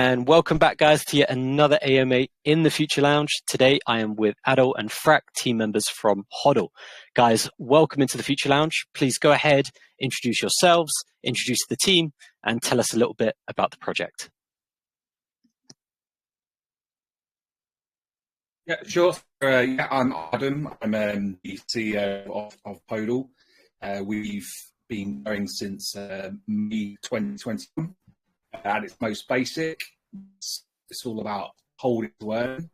and welcome back, guys, to yet another AMA in the Future Lounge. Today, I am with HODL and Frack, team members from HODL. Guys, welcome into the Future Lounge. Please go ahead, introduce yourselves, introduce the team, and tell us a little bit about the project. Yeah, sure. I'm Adam. I'm the CEO of HODL. We've been going since May 2021. At its most basic, it's all about holding to earn.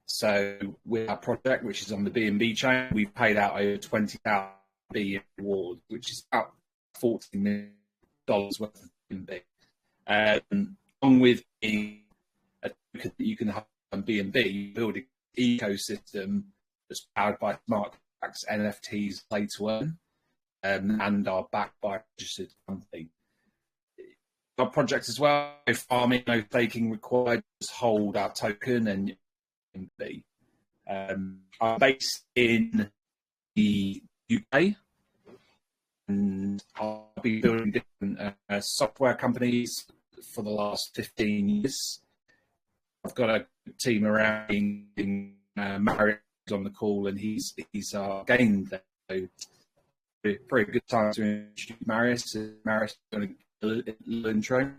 So with our project, which is on the BNB Chain, we've paid out over 20,000 BNB rewards, which is about $14 million worth of BNB. Along with being a token that you can have on BNB, building an ecosystem that's powered by smart contracts, NFTs, play to earn, and are backed by a registered company. Our project as well, no farming, no staking required, just hold our token and be. I'm based in the UK, and I've been building different software companies for the last 15 years. I've got a team around Marius on the call, and he's our game there. So pretty good time to introduce Marius. Marius is going to a little intro.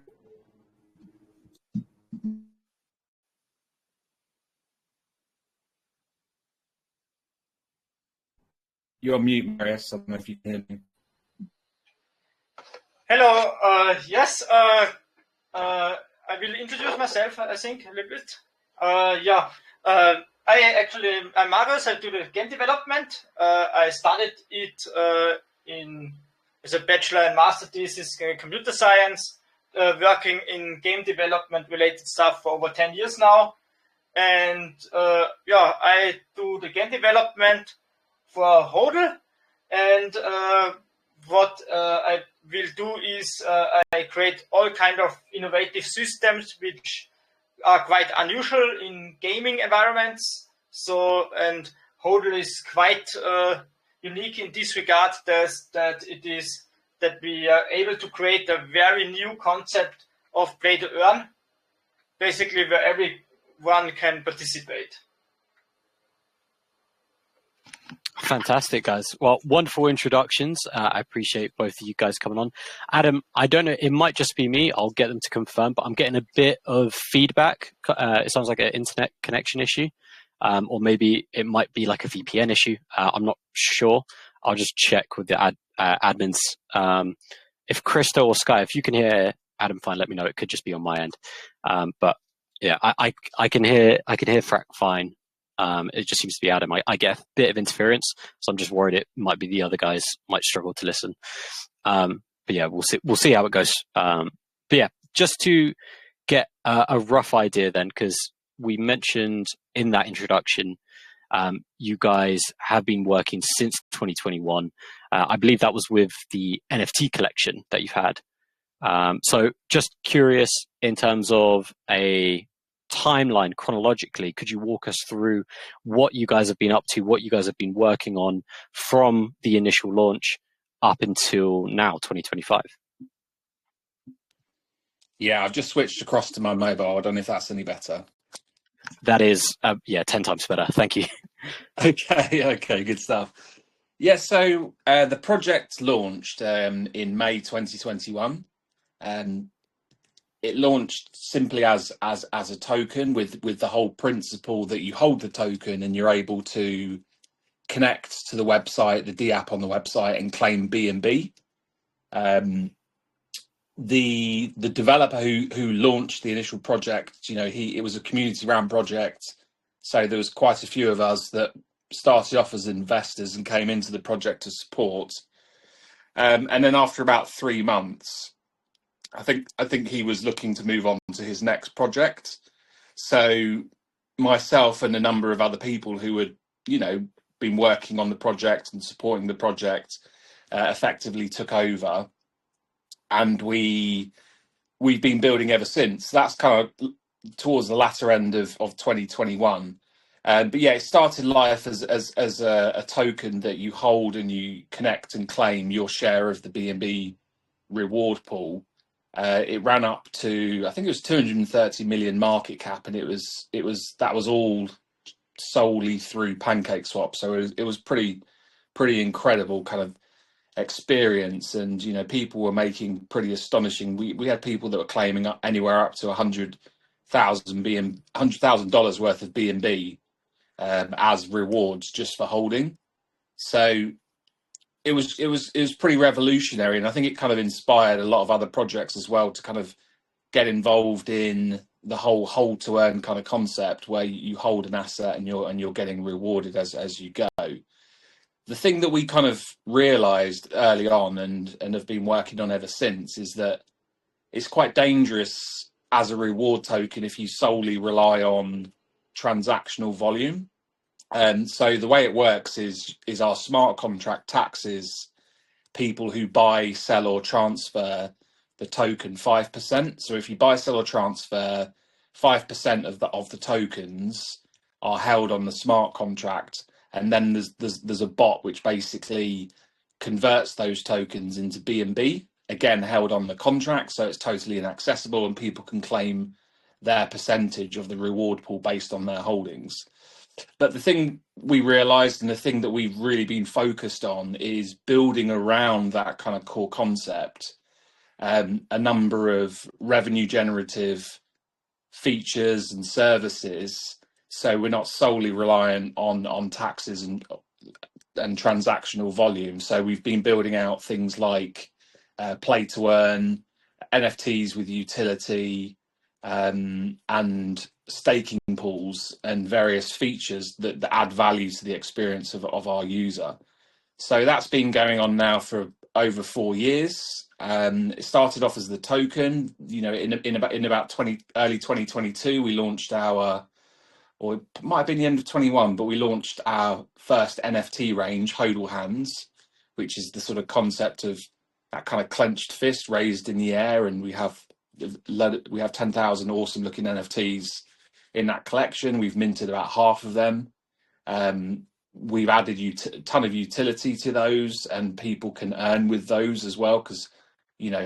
You're on mute, Marius. I don't know if you can hear me. Hello. Yes. I will introduce myself, I think, a little bit. I'm Marius. I do the game development. I started it as a bachelor and master thesis in computer science, working in game development related stuff for over 10 years now. And I do the game development for HODL. And what I will do is I create all kind of innovative systems which are quite unusual in gaming environments. And HODL is quite unique in this regard, that we are able to create a very new concept of play to earn, basically where everyone can participate. Fantastic, guys. Well, wonderful introductions. I appreciate both of you guys coming on. Adam, I don't know, it might just be me. I'll get them to confirm, but I'm getting a bit of feedback. It sounds like an internet connection issue. Or maybe it might be like a VPN issue. I'm not sure. I'll just check with the admins. If Krista or Sky, if you can hear Adam fine, let me know. It could just be on my end. But yeah, I can hear Frack fine. It just seems to be Adam. I get a bit of interference, so I'm just worried it might be the other guys might struggle to listen. But yeah, we'll see how it goes. But yeah, just to get a rough idea then, because we mentioned in that introduction, you guys have been working since 2021. I believe that was with the NFT collection that you've had. So just curious in terms of a timeline chronologically, could you walk us through what you guys have been up to, what you guys have been working on from the initial launch up until now, 2025? Yeah, I've just switched across to my mobile. I don't know if that's any better. That is, 10 times better. Thank you. Okay, good stuff. Yeah, so the project launched in May 2021. It launched simply as a token with the whole principle that you hold the token and you're able to connect to the website, the D app on the website, and claim BNB. The developer who launched the initial project, it was a community run project, so there was quite a few of us that started off as investors and came into the project to support, and then after about 3 months, I think he was looking to move on to his next project. So myself and a number of other people who had been working on the project and supporting the project effectively took over. And we've been building ever since. That's kind of towards the latter end of 2021. But yeah, it started life as a token that you hold and you connect and claim your share of the BNB reward pool. It ran up to, I think it was 230 million market cap, and that was all solely through PancakeSwap. So it was pretty incredible kind of experience, and people were making pretty astonishing. We had people that were claiming anywhere up to $100,000 worth of BNB as rewards just for holding. So it was pretty revolutionary, and I think it kind of inspired a lot of other projects as well to kind of get involved in the whole hold to earn kind of concept, where you hold an asset and you're getting rewarded as you go. The thing that we kind of realized early on and have been working on ever since is that it's quite dangerous as a reward token if you solely rely on transactional volume. So the way it works is our smart contract taxes people who buy, sell, or transfer the token 5%. So if you buy, sell, or transfer, 5% of the tokens are held on the smart contract, and then there's a bot which basically converts those tokens into BNB, again held on the contract, so it's totally inaccessible, and people can claim their percentage of the reward pool based on their holdings. But the thing we realized, and the thing that we've really been focused on, is building around that kind of core concept a number of revenue generative features and services, so we're not solely reliant on taxes and transactional volume. So we've been building out things like play to earn, NFTs with utility, and staking pools, and various features that add value to the experience of our user. So that's been going on now for over 4 years. It started off as the token, in about early 2022, we launched our, or it might have been the end of 21, but we launched our first NFT range, HODL hands, which is the sort of concept of that kind of clenched fist raised in the air, and we have 10,000 awesome looking NFTs in that collection. We've minted about half of them. We've added a ton of utility to those, and people can earn with those as well, because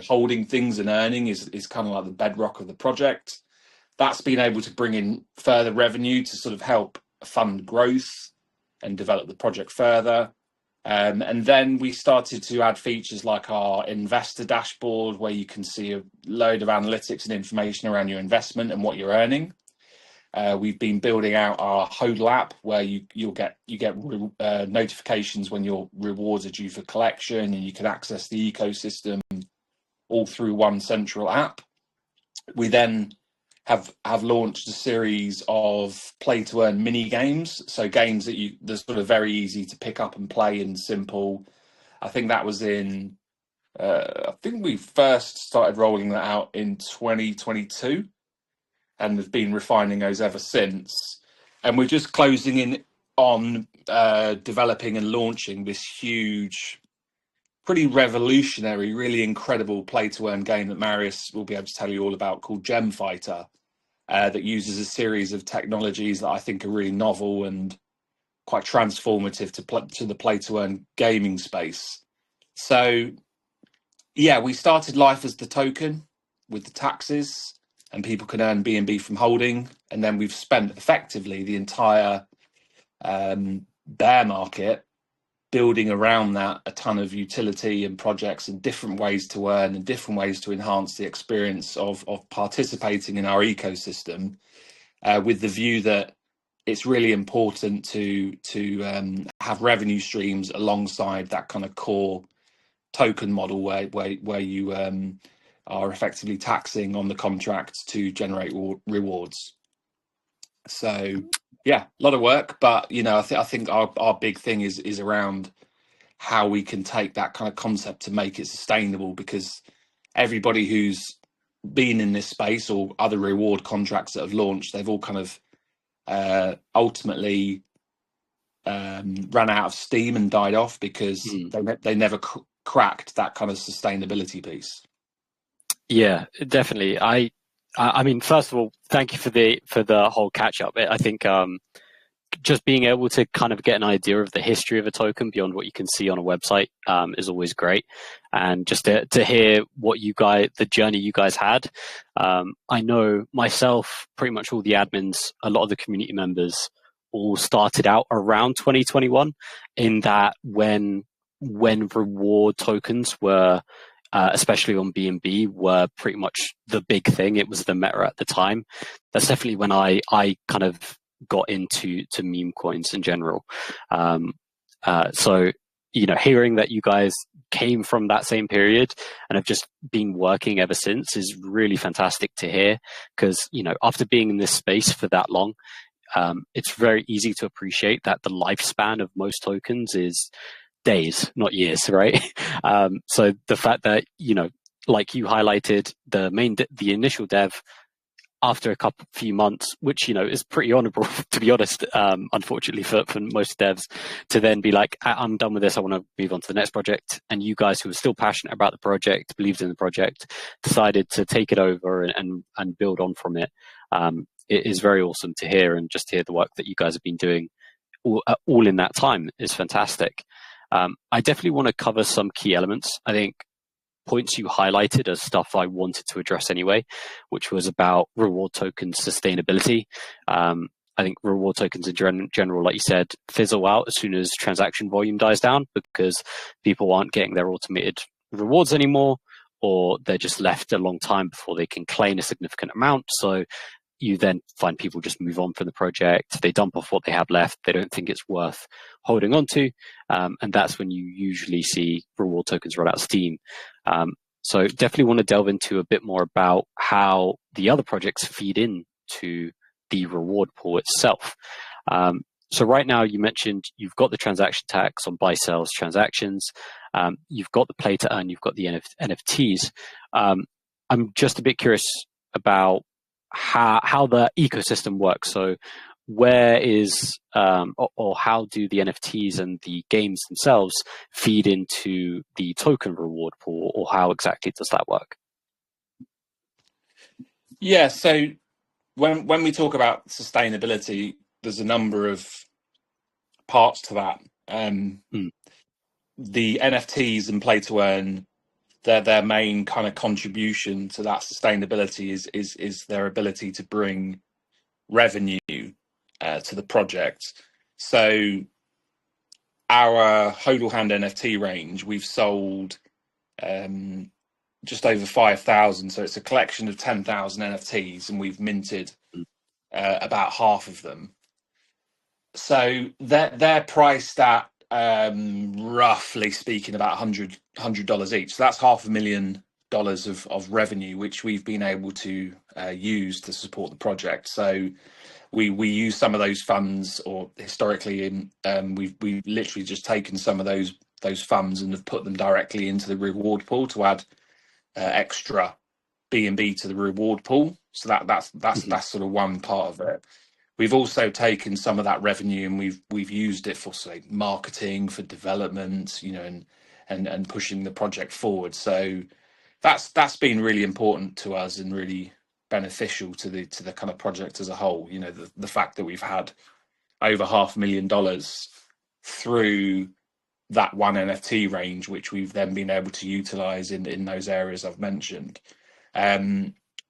holding things and earning is kind of like the bedrock of the project. That's been able to bring in further revenue to sort of help fund growth and develop the project further. And then we started to add features like our investor dashboard, where you can see a load of analytics and information around your investment and what you're earning. We've been building out our HODL app, where you get notifications when your rewards are due for collection, and you can access the ecosystem all through one central app. We then have launched a series of play to earn mini games, so games that they're sort of very easy to pick up and play and simple. I think that was in I think we first started rolling that out in 2022, and have been refining those ever since. And we're just closing in on developing and launching this huge, pretty revolutionary, really incredible play to earn game that Marius will be able to tell you all about, called Gem Fighter, that uses a series of technologies that I think are really novel and quite transformative to the play to earn gaming space. So yeah, we started life as the token with the taxes, and people can earn BNB from holding, and then we've spent effectively the entire bear market building around that a ton of utility and projects and different ways to earn and different ways to enhance the experience of participating in our ecosystem, with the view that it's really important to have revenue streams alongside that kind of core token model, where you are effectively taxing on the contracts to generate rewards. So yeah, a lot of work, but I think our big thing is around how we can take that kind of concept to make it sustainable, because everybody who's been in this space or other reward contracts that have launched, they've all kind of ultimately ran out of steam and died off because they never cracked that kind of sustainability piece. Yeah, definitely. I mean, first of all, thank you for the whole catch up. I think just being able to kind of get an idea of the history of a token beyond what you can see on a website is always great. And just to hear what the journey you guys had. I know myself, pretty much all the admins, a lot of the community members all started out around 2021 in that when reward tokens were, especially on BNB, were pretty much the big thing. It was the meta at the time. That's definitely when I kind of got into meme coins in general. So, hearing that you guys came from that same period and have just been working ever since is really fantastic to hear, because, after being in this space for that long, it's very easy to appreciate that the lifespan of most tokens is days, not years, right? So the fact that, like you highlighted, the initial dev, after a few months, which, is pretty honorable, to be honest, unfortunately for most devs, to then be like, I'm done with this, I want to move on to the next project. And you guys who were still passionate about the project, believed in the project, decided to take it over and build on from it. It is very awesome to hear, and just hear the work that you guys have been doing all in that time is fantastic. I definitely want to cover some key elements. I think points you highlighted as stuff I wanted to address anyway, which was about reward token sustainability. I think reward tokens in general, like you said, fizzle out as soon as transaction volume dies down, because people aren't getting their automated rewards anymore, or they're just left a long time before they can claim a significant amount. So you then find people just move on from the project. They dump off what they have left. They don't think it's worth holding on to. And that's when you usually see reward tokens run out of steam. So definitely want to delve into a bit more about how the other projects feed into the reward pool itself. So right now, you mentioned you've got the transaction tax on buy sells transactions. You've got the play to earn. You've got the NFTs. I'm just a bit curious about how the ecosystem works. So where is or how do the NFTs and the games themselves feed into the token reward pool, or how exactly does that work? Yeah, so when we talk about sustainability, there's a number of parts to that. The NFTs and play to earn, their main kind of contribution to that sustainability is their ability to bring revenue to the project. So our HODL Hand NFT range, we've sold just over 5,000. So it's a collection of 10,000 NFTs, and we've minted about half of them. So they're priced at, roughly speaking, about $100 each. So that's $500,000 of revenue, which we've been able to use to support the project. So we use some of those funds, or historically, we've literally just taken some of those funds and have put them directly into the reward pool to add extra BNB to the reward pool. So that's sort of one part of it. We've also taken some of that revenue and we've used it for, say, marketing, for development, and pushing the project forward. So that's been really important to us and really beneficial to the kind of project as a whole. The fact that we've had over $500,000 through that one NFT range, which we've then been able to utilize in those areas I've mentioned.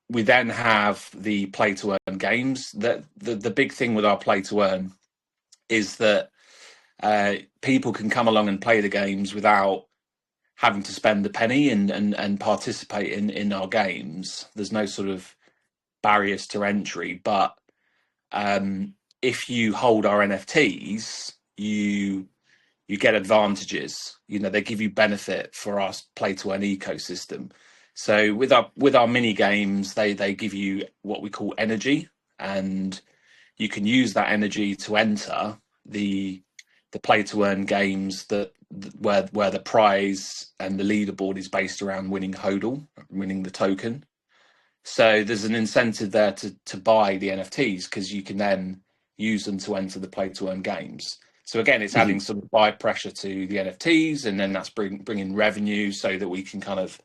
We then have the play to earn games. That the big thing with our play to earn is that people can come along and play the games without having to spend a penny and participate in our games. There's no sort of barriers to entry, but if you hold our NFTs, you get advantages. They give you benefit for our play to earn ecosystem. So with our mini games, they give you what we call energy, and you can use that energy to enter the play to earn games where the prize and the leaderboard is based around winning HODL, winning the token. So there's an incentive there to buy the NFTs, because you can then use them to enter the play to earn games. So again, it's adding some buy pressure to the NFTs, and then that's bringing revenue so that we can kind of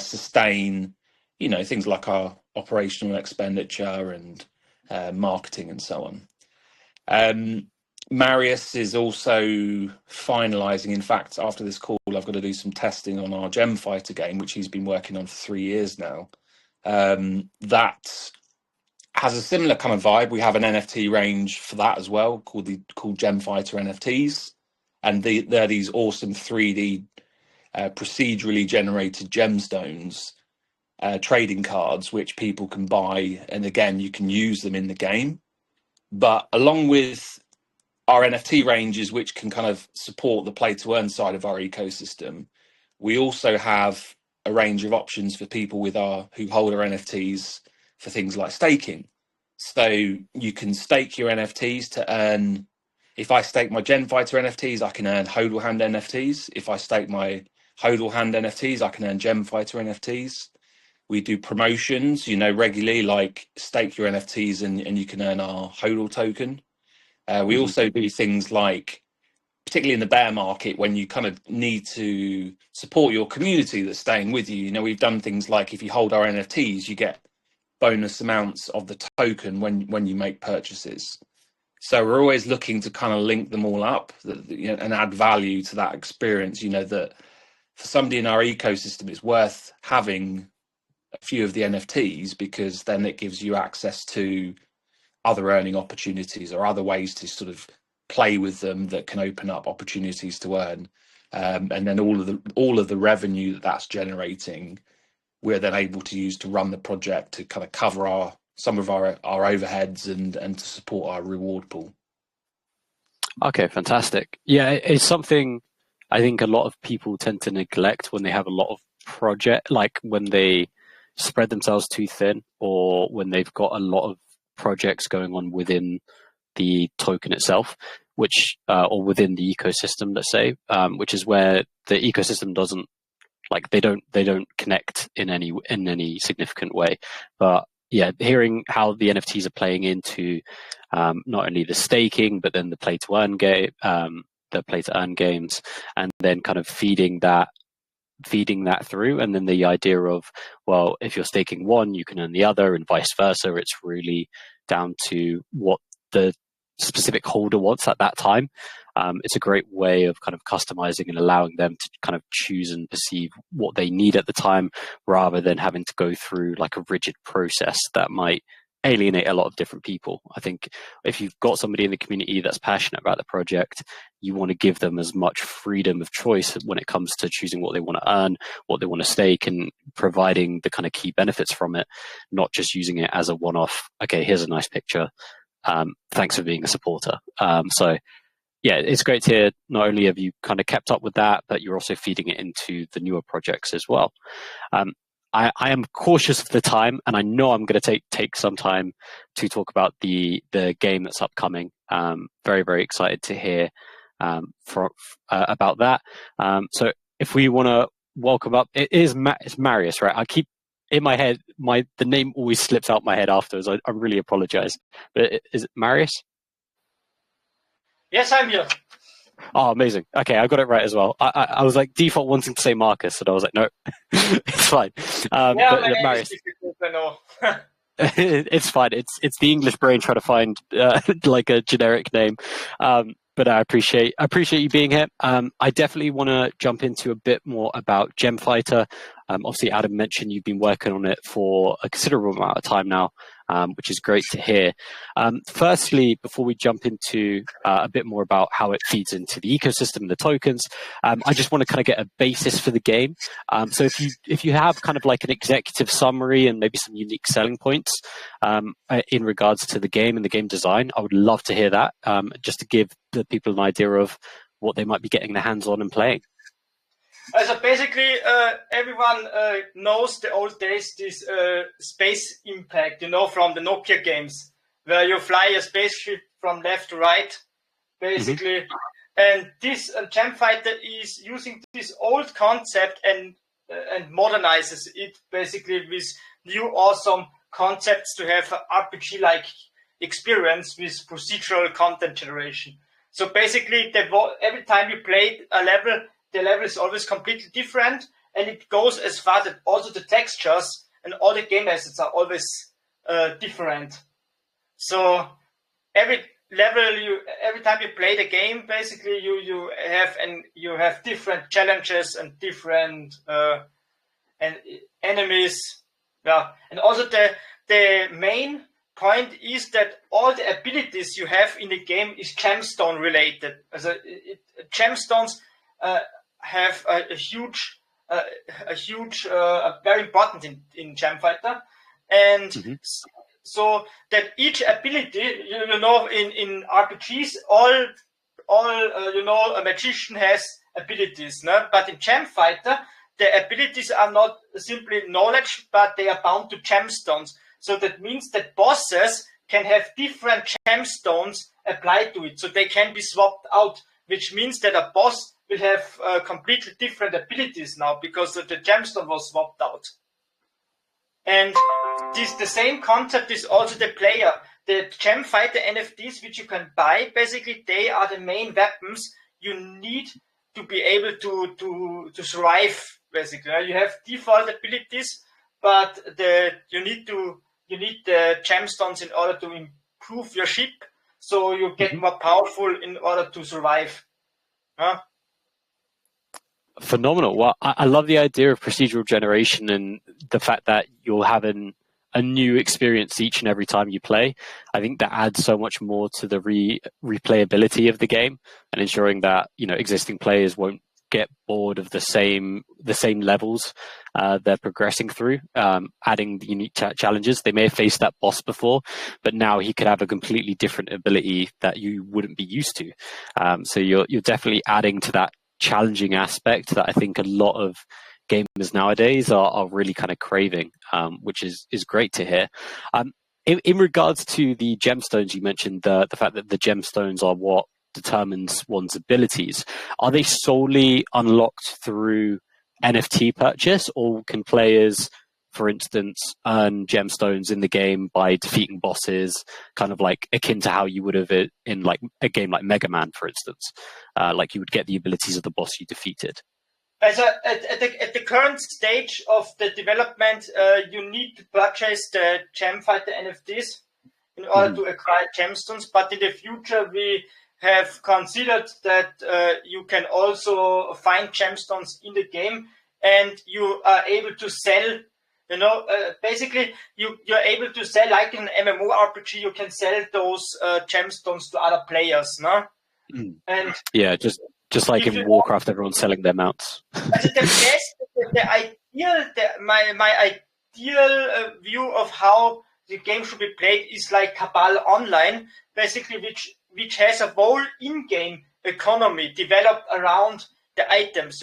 sustain, things like our operational expenditure and marketing and so on. Marius is also finalising. In fact, after this call, I've got to do some testing on our Gem Fighter game, which he's been working on for 3 years now. That has a similar kind of vibe. We have an NFT range for that as well, called Gem Fighter NFTs, and they're these awesome 3D procedurally generated gemstones, trading cards, which people can buy, and again, you can use them in the game. But along with our NFT ranges, which can kind of support the play to earn side of our ecosystem, we also have a range of options for people who hold our NFTs for things like staking. So you can stake your NFTs to earn. If I stake my Gen Fighter NFTs, I can earn HODL Hand NFTs. If I stake my HODL Hand NFTs, I can earn Gem Fighter NFTs. We do promotions, regularly, like stake your NFTs and you can earn our HODL token. We also do things like, particularly in the bear market, when you kind of need to support your community that's staying with you. We've done things like, if you hold our NFTs, you get bonus amounts of the token when you make purchases. So we're always looking to kind of link them all up, and add value to that experience. That for somebody in our ecosystem, it's worth having a few of the NFTs, because then it gives you access to other earning opportunities or other ways to sort of play with them that can open up opportunities to earn. And then all of the revenue that's generating, we're then able to use to run the project, to kind of cover some of our overheads and to support our reward pool. Okay, fantastic. Yeah, it's something I think a lot of people tend to neglect when they have a lot of project, like when they spread themselves too thin, or when they've got a lot of projects going on within the token itself, which or within the ecosystem, let's say, which is where the ecosystem doesn't, like, they don't connect in any significant way. But yeah, hearing how the NFTs are playing into not only the staking, but then the play to earn games, and then kind of feeding that through, and then the idea of, well, if you're staking one, you can earn the other, and vice versa. It's really down to what the specific holder wants at that time. It's a great way of kind of customizing and allowing them to kind of choose and perceive what they need at the time, rather than having to go through like a rigid process that might alienate a lot of different people. I think if you've got somebody in the community that's passionate about the project, you want to give them as much freedom of choice when it comes to choosing what they want to earn, what they want to stake, and providing the kind of key benefits from it, not just using it as a one-off, okay, here's a nice picture, thanks for being a supporter. So yeah, it's great to hear not only have you kind of kept up with that, but you're also feeding it into the newer projects as well. I am cautious of the time, and I know I'm going to take some time to talk about the game that's upcoming. Very, very excited to hear about that. So if we want to welcome up, it's Marius, right? I keep in my head, the name always slips out my head afterwards. I really apologize. But is it Marius? Yes, I'm here. Oh, amazing. Okay, I got it right as well. I was like default wanting to say Marcus, and I was like, no, it's fine. Yeah, but my name Marius, is difficult, I know. it's fine. It's the English brain trying to find like a generic name. But I appreciate you being here. I definitely want to jump into a bit more about Gem Fighter. Obviously, Adam mentioned you've been working on it for a considerable amount of time now, which is great to hear. Firstly, before we jump into a bit more about how it feeds into the ecosystem and the tokens, I just want to kind of get a basis for the game. So if you have kind of like an executive summary and maybe some unique selling points in regards to the game and the game design, I would love to hear that, just to give the people an idea of what they might be getting their hands on and playing. So basically, everyone knows the old days, this space impact, from the Nokia games, where you fly a spaceship from left to right, basically. Mm-hmm. And this Gem Fighter is using this old concept and modernizes it, basically, with new awesome concepts to have an RPG-like experience with procedural content generation. So basically, every time you play a level, the level is always completely different, and it goes as far that also the textures and all the game assets are always different. So level you every time you play the game, basically you have different challenges and different and enemies. Yeah, and also the main point is that all the abilities you have in the game is gemstone related. Gemstones have a huge, very important in GemFighter, and so that each ability, in RPGs, all a magician has abilities, no? But in GemFighter, the abilities are not simply knowledge, but they are bound to gemstones. So that means that bosses can have different gemstones applied to it, so they can be swapped out, which means that a boss will have completely different abilities now because the gemstone was swapped out. And the same concept is also the player. The GemFighter NFTs, which you can buy, basically they are the main weapons you need to be able to survive. Basically, you have default abilities, but you need the gemstones in order to improve your ship, so you get more powerful in order to survive. Phenomenal. Well, I love the idea of procedural generation and the fact that you're having a new experience each and every time you play. I think that adds so much more to the replayability of the game, and ensuring that existing players won't get bored of the same levels they're progressing through. Adding the unique challenges. They may have faced that boss before, but now he could have a completely different ability that you wouldn't be used to. So you're definitely adding to that challenging aspect that I think a lot of gamers nowadays are really kind of craving, which is great to hear. In regards to the gemstones, you mentioned the fact that the gemstones are what determines one's abilities. Are they solely unlocked through NFT purchase, or can players, for instance, earn gemstones in the game by defeating bosses, kind of like akin to how you would have it in like a game like Mega Man, for instance? Like you would get the abilities of the boss you defeated. At the current stage of the development, you need to purchase the GemFighter NFTs in order to acquire gemstones. But in the future, we have considered that you can also find gemstones in the game, and you are able to sell. Basically, you're able to sell, like in an MMORPG, you can sell those gemstones to other players, no? And yeah, just like in Warcraft, everyone's selling their mounts. My ideal view of how the game should be played is like Cabal Online, basically, which has a whole in-game economy developed around the items,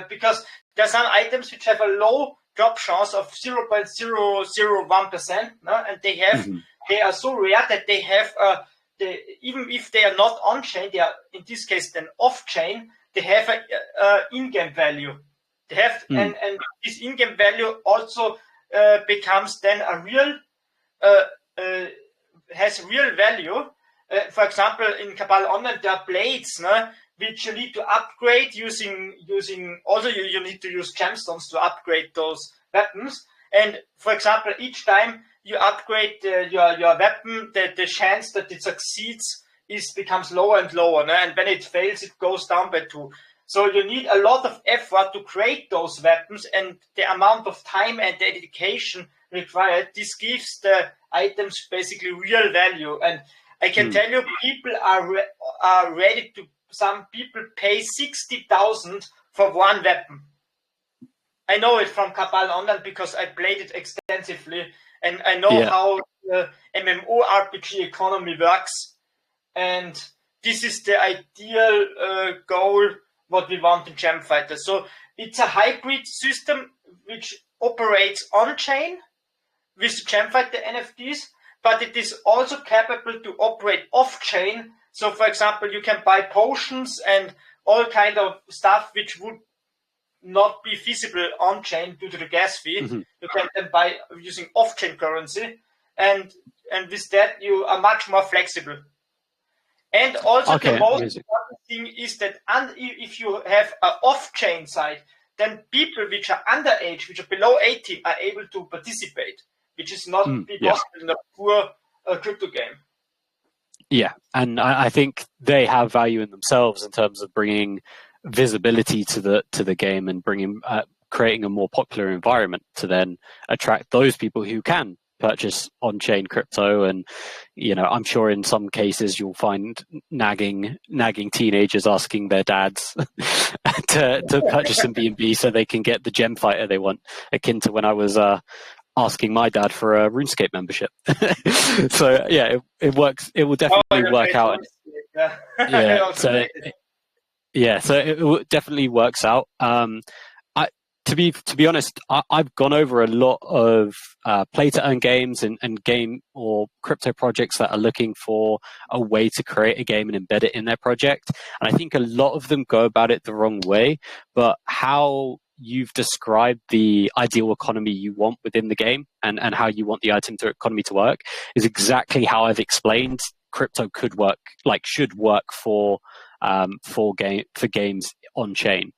because there are some items which have a low drop chance of 0.001%, no? And they are so rare that they have even if they are not on-chain, they are in this case then off-chain, they have a in-game value. They have and this in-game value also becomes then a real has real value. For example, in Cabal Online, there are blades, no? Which you need to upgrade using also you need to use gemstones to upgrade those weapons. And for example, each time you upgrade your weapon, the chance that it succeeds becomes lower and lower, no? And when it fails, it goes down by 2. So you need a lot of effort to create those weapons, and the amount of time and dedication required, this gives the items basically real value. And I can tell you, people are ready to. Some people pay 60,000 for one weapon. I know it from Cabal Online because I played it extensively, and I know how the MMORPG economy works. And this is the ideal goal what we want in GemFighter. So it's a hybrid system which operates on-chain with GemFighter NFTs, but it is also capable to operate off-chain. So, for example, you can buy potions and all kind of stuff which would not be feasible on-chain due to the gas fee. You can then buy using off-chain currency, and with that you are much more flexible. And also the most important thing is that if you have an off-chain side, then people which are underage, which are below 18, are able to participate, which is not possible in a poor crypto game. Yeah, and I think they have value in themselves in terms of bringing visibility to the game and bringing creating a more popular environment to then attract those people who can purchase on-chain crypto. And I'm sure in some cases you'll find nagging teenagers asking their dads to purchase some BNB so they can get the gem fighter they want, akin to when I was asking my dad for a RuneScape membership. So yeah, it works. It will definitely work out. Yeah. So it definitely works out. To be honest, I've gone over a lot of play to earn games and game or crypto projects that are looking for a way to create a game and embed it in their project. And I think a lot of them go about it the wrong way. But how you've described the ideal economy you want within the game and how you want the item economy to work is exactly how I've explained crypto could work, should work for games on chain,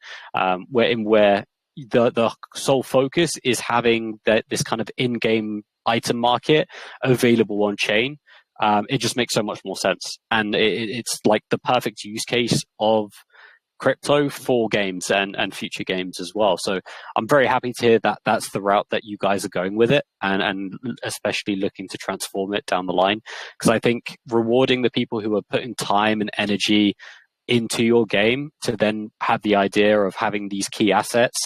where the sole focus is having this kind of in-game item market available on chain. It just makes so much more sense, and it's like the perfect use case of crypto for games and future games as well. So I'm very happy to hear that that's the route that you guys are going with it, and especially looking to transform it down the line, because I think rewarding the people who are putting time and energy into your game to then have the idea of having these key assets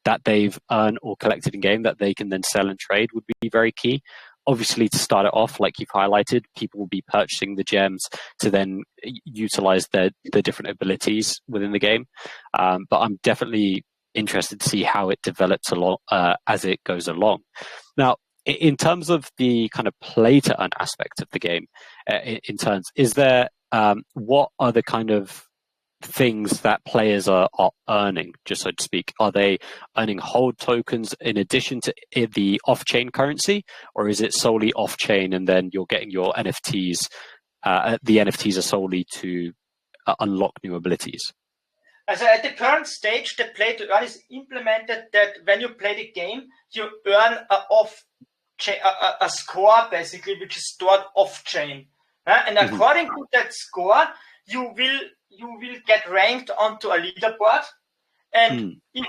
that they've earned or collected in game that they can then sell and trade would be very key. Obviously, to start it off, like you've highlighted, people will be purchasing the gems to then utilize the different abilities within the game. But I'm definitely interested to see how it develops along as it goes along. Now, in terms of the kind of play to earn aspect of the game, is there what are the kind of things that players are earning, just so to speak? Are they earning hold tokens in addition to the off-chain currency, or is it solely off-chain and then you're getting your NFTs? The NFTs are solely to unlock new abilities. So at the current stage, the play to earn is implemented that when you play the game, you earn a score basically, which is stored off-chain, and according to that score, you will get ranked onto a leaderboard, and if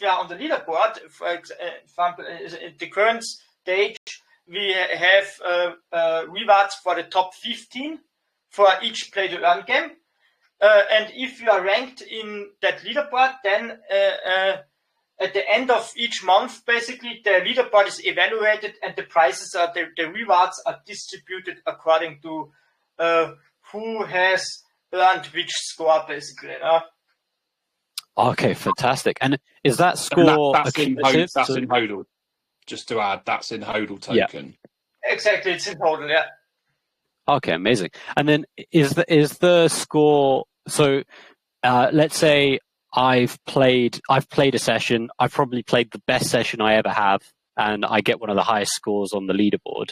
you are on the leaderboard, for example, at the current stage, we have rewards for the top 15 for each play to earn game, and if you are ranked in that leaderboard, then at the end of each month, basically the leaderboard is evaluated and the prizes the rewards are distributed according to who has earned which score, basically. Okay, fantastic. And is that score that's in HODL? Just to add, that's in HODL token. Yeah. Exactly, it's in HODL, yeah. Okay, amazing. And then is the score? So, let's say I've played a session. I've probably played the best session I ever have, and I get one of the highest scores on the leaderboard.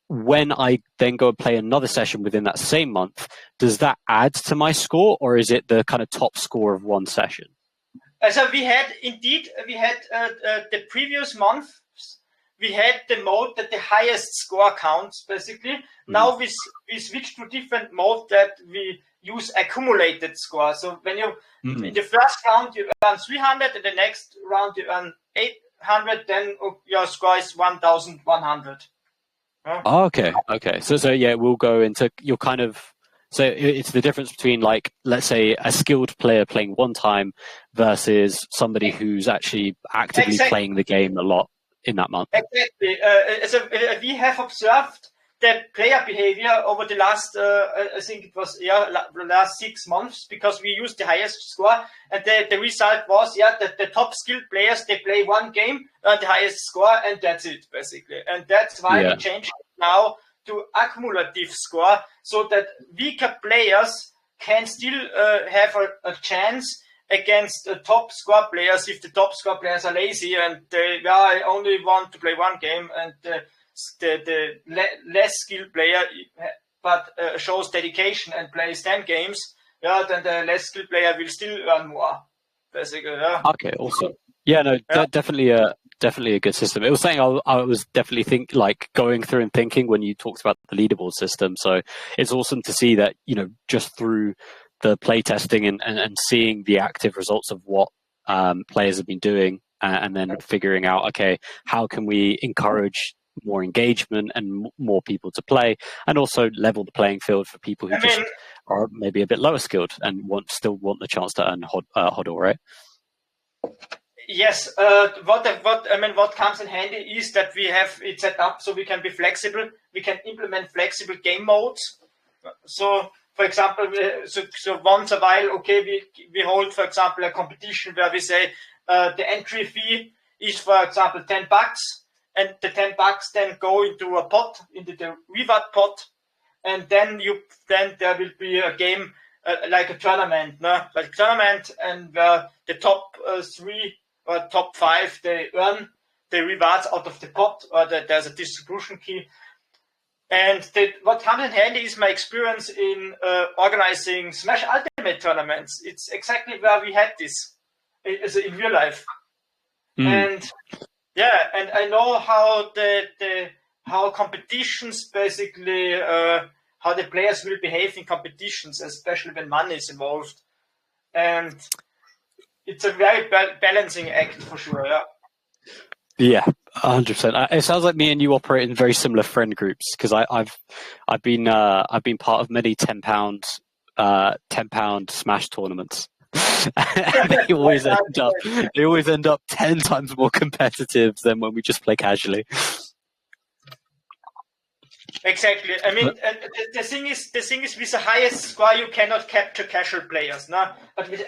When I then go and play another session within that same month, does that add to my score, or is it the kind of top score of one session? So we had the previous month, we had the mode that the highest score counts, basically. Now we switch to different mode that we use accumulated score. So when you in the first round you earn 300, in the next round you earn 800, then your score is 1,100. Okay. So yeah, we'll go into your kind of. So it's the difference between, like, let's say a skilled player playing one time versus somebody who's actually actively playing the game a lot in that month. Exactly. So we have observed the player behavior over the last, I think it was last 6 months, because we used the highest score, and the result was that the top skilled players, they play one game, earn the highest score, and that's it, basically. And that's why we changed now to accumulative score, so that weaker players can still have a chance against the top score players if the top score players are lazy and they only want to play one game, and the less skilled player but shows dedication and plays 10 games, then the less skilled player will still earn more, basically. Yeah. Okay, awesome. Yeah, no, Yeah. definitely a good system. It was something I was definitely going through and thinking when you talked about the leaderboard system. So it's awesome to see that, just through the play testing and seeing the active results of what players have been doing, and then figuring out, okay, how can we encourage more engagement and more people to play, and also level the playing field for people who are maybe a bit lower skilled and still want the chance to earn HODL, right? Yes. What comes in handy is that we have it set up so we can be flexible. We can implement flexible game modes. So, for example, so once a while, okay, we hold, for example, a competition where we say the entry fee is, for example, $10, and the $10 then go into a pot, into the reward pot, and then there will be a game like a tournament, and the top 3 or top 5 they earn the rewards out of the pot, or there's a distribution key. And what comes in handy is my experience in organizing Smash Ultimate tournaments. It's exactly where we had this in real life. And yeah, and I know how how competitions basically how the players will behave in competitions, especially when money is involved. And it's a very balancing act for sure. Yeah. Yeah, 100%. It sounds like me and you operate in very similar friend groups, because I've been part of many £10 Smash tournaments. they always end up 10 times more competitive than when we just play casually. Exactly. I mean, the thing is, with the highest score you cannot capture casual players, no. But with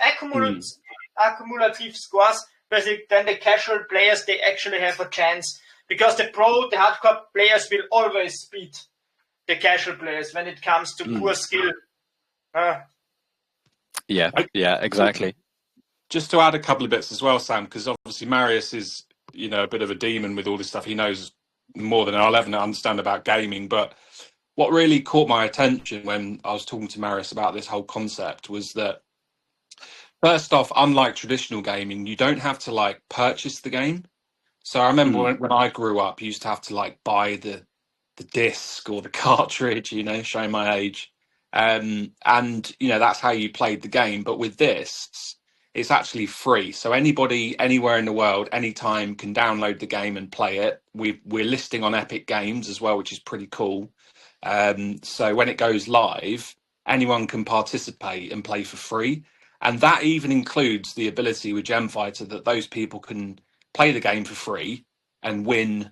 accumulative scores, basically, then the casual players, they actually have a chance, because the hardcore players will always beat the casual players when it comes to poor skill. Yeah, exactly. Just to add a couple of bits as well, Sam, because obviously Marius is, a bit of a demon with all this stuff. He knows more than I'll ever understand about gaming. But what really caught my attention when I was talking to Marius about this whole concept was that, first off, unlike traditional gaming, you don't have to purchase the game. So I remember when I grew up, you used to have to buy the disc or the cartridge, showing my age. And that's how you played the game. But with this, it's actually free. So anybody, anywhere in the world, anytime can download the game and play it. We're listing on Epic Games as well, which is pretty cool. So when it goes live, anyone can participate and play for free. And that even includes the ability with GameFi that those people can play the game for free and win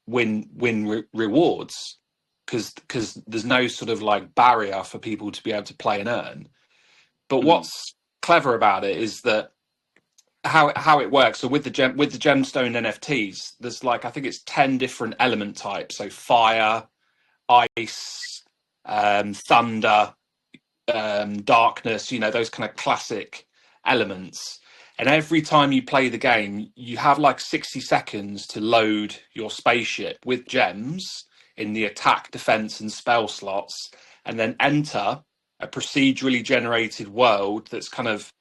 rewards, because there's no sort of barrier for people to be able to play and earn. But what's clever about it is that how it works. So with the gemstone NFTs, there's I think it's 10 different element types. So fire, ice, thunder, darkness, those kind of classic elements. And every time you play the game, you have 60 seconds to load your spaceship with gems in the attack, defense, and spell slots, and then enter a procedurally generated world that's kind of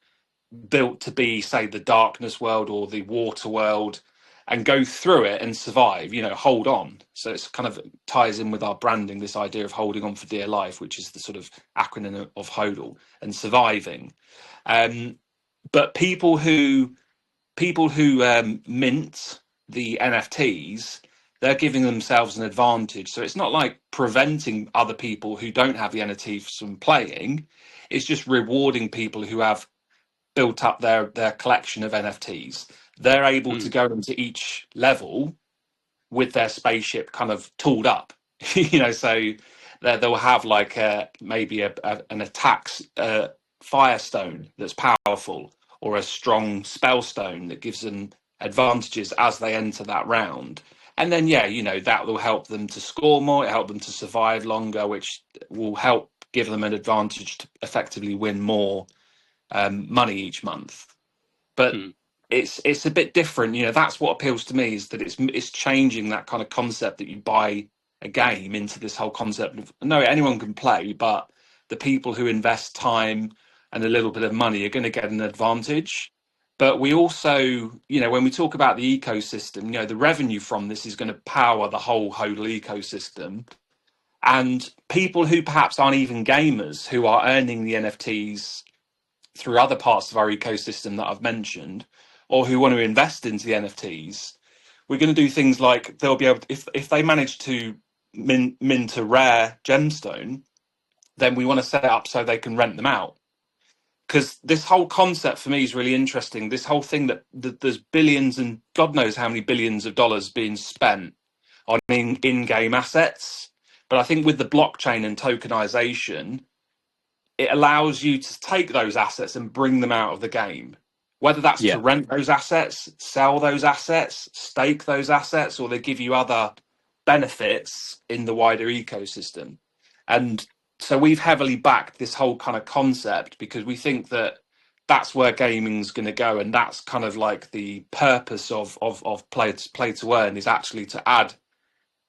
built to be, say, the darkness world or the water world, and go through it and survive, hold on. So it's kind of ties in with our branding, this idea of holding on for dear life, which is the sort of acronym of HODL, and surviving. But people who mint the NFTs, they're giving themselves an advantage. So it's not preventing other people who don't have the NFTs from playing. It's just rewarding people who have built up their collection of NFTs. They're able to go into each level with their spaceship kind of tooled up, so they'll have maybe an attack firestone that's powerful, or a strong spellstone that gives them advantages as they enter that round. And then, that will help them to score more, help them to survive longer, which will help give them an advantage to effectively win more money each month. But it's a bit different. That's what appeals to me, is that it's changing that kind of concept that you buy a game into this whole concept of, no, anyone can play, but the people who invest time and a little bit of money are going to get an advantage. But we also, when we talk about the ecosystem, the revenue from this is going to power the whole HODL ecosystem. And people who perhaps aren't even gamers, who are earning the NFTs through other parts of our ecosystem that I've mentioned, or who want to invest into the NFTs, we're going to do things like they'll be able to, if they manage to mint a rare gemstone, then we want to set it up so they can rent them out. Because this whole concept for me is really interesting. This whole thing that there's billions and God knows how many billions of dollars being spent on in-game assets. But I think with the blockchain and tokenization, it allows you to take those assets and bring them out of the game. Whether that's to rent those assets, sell those assets, stake those assets, or they give you other benefits in the wider ecosystem. And so we've heavily backed this whole kind of concept because we think that that's where gaming's going to go, and that's kind of like the purpose of play to earn, is actually to add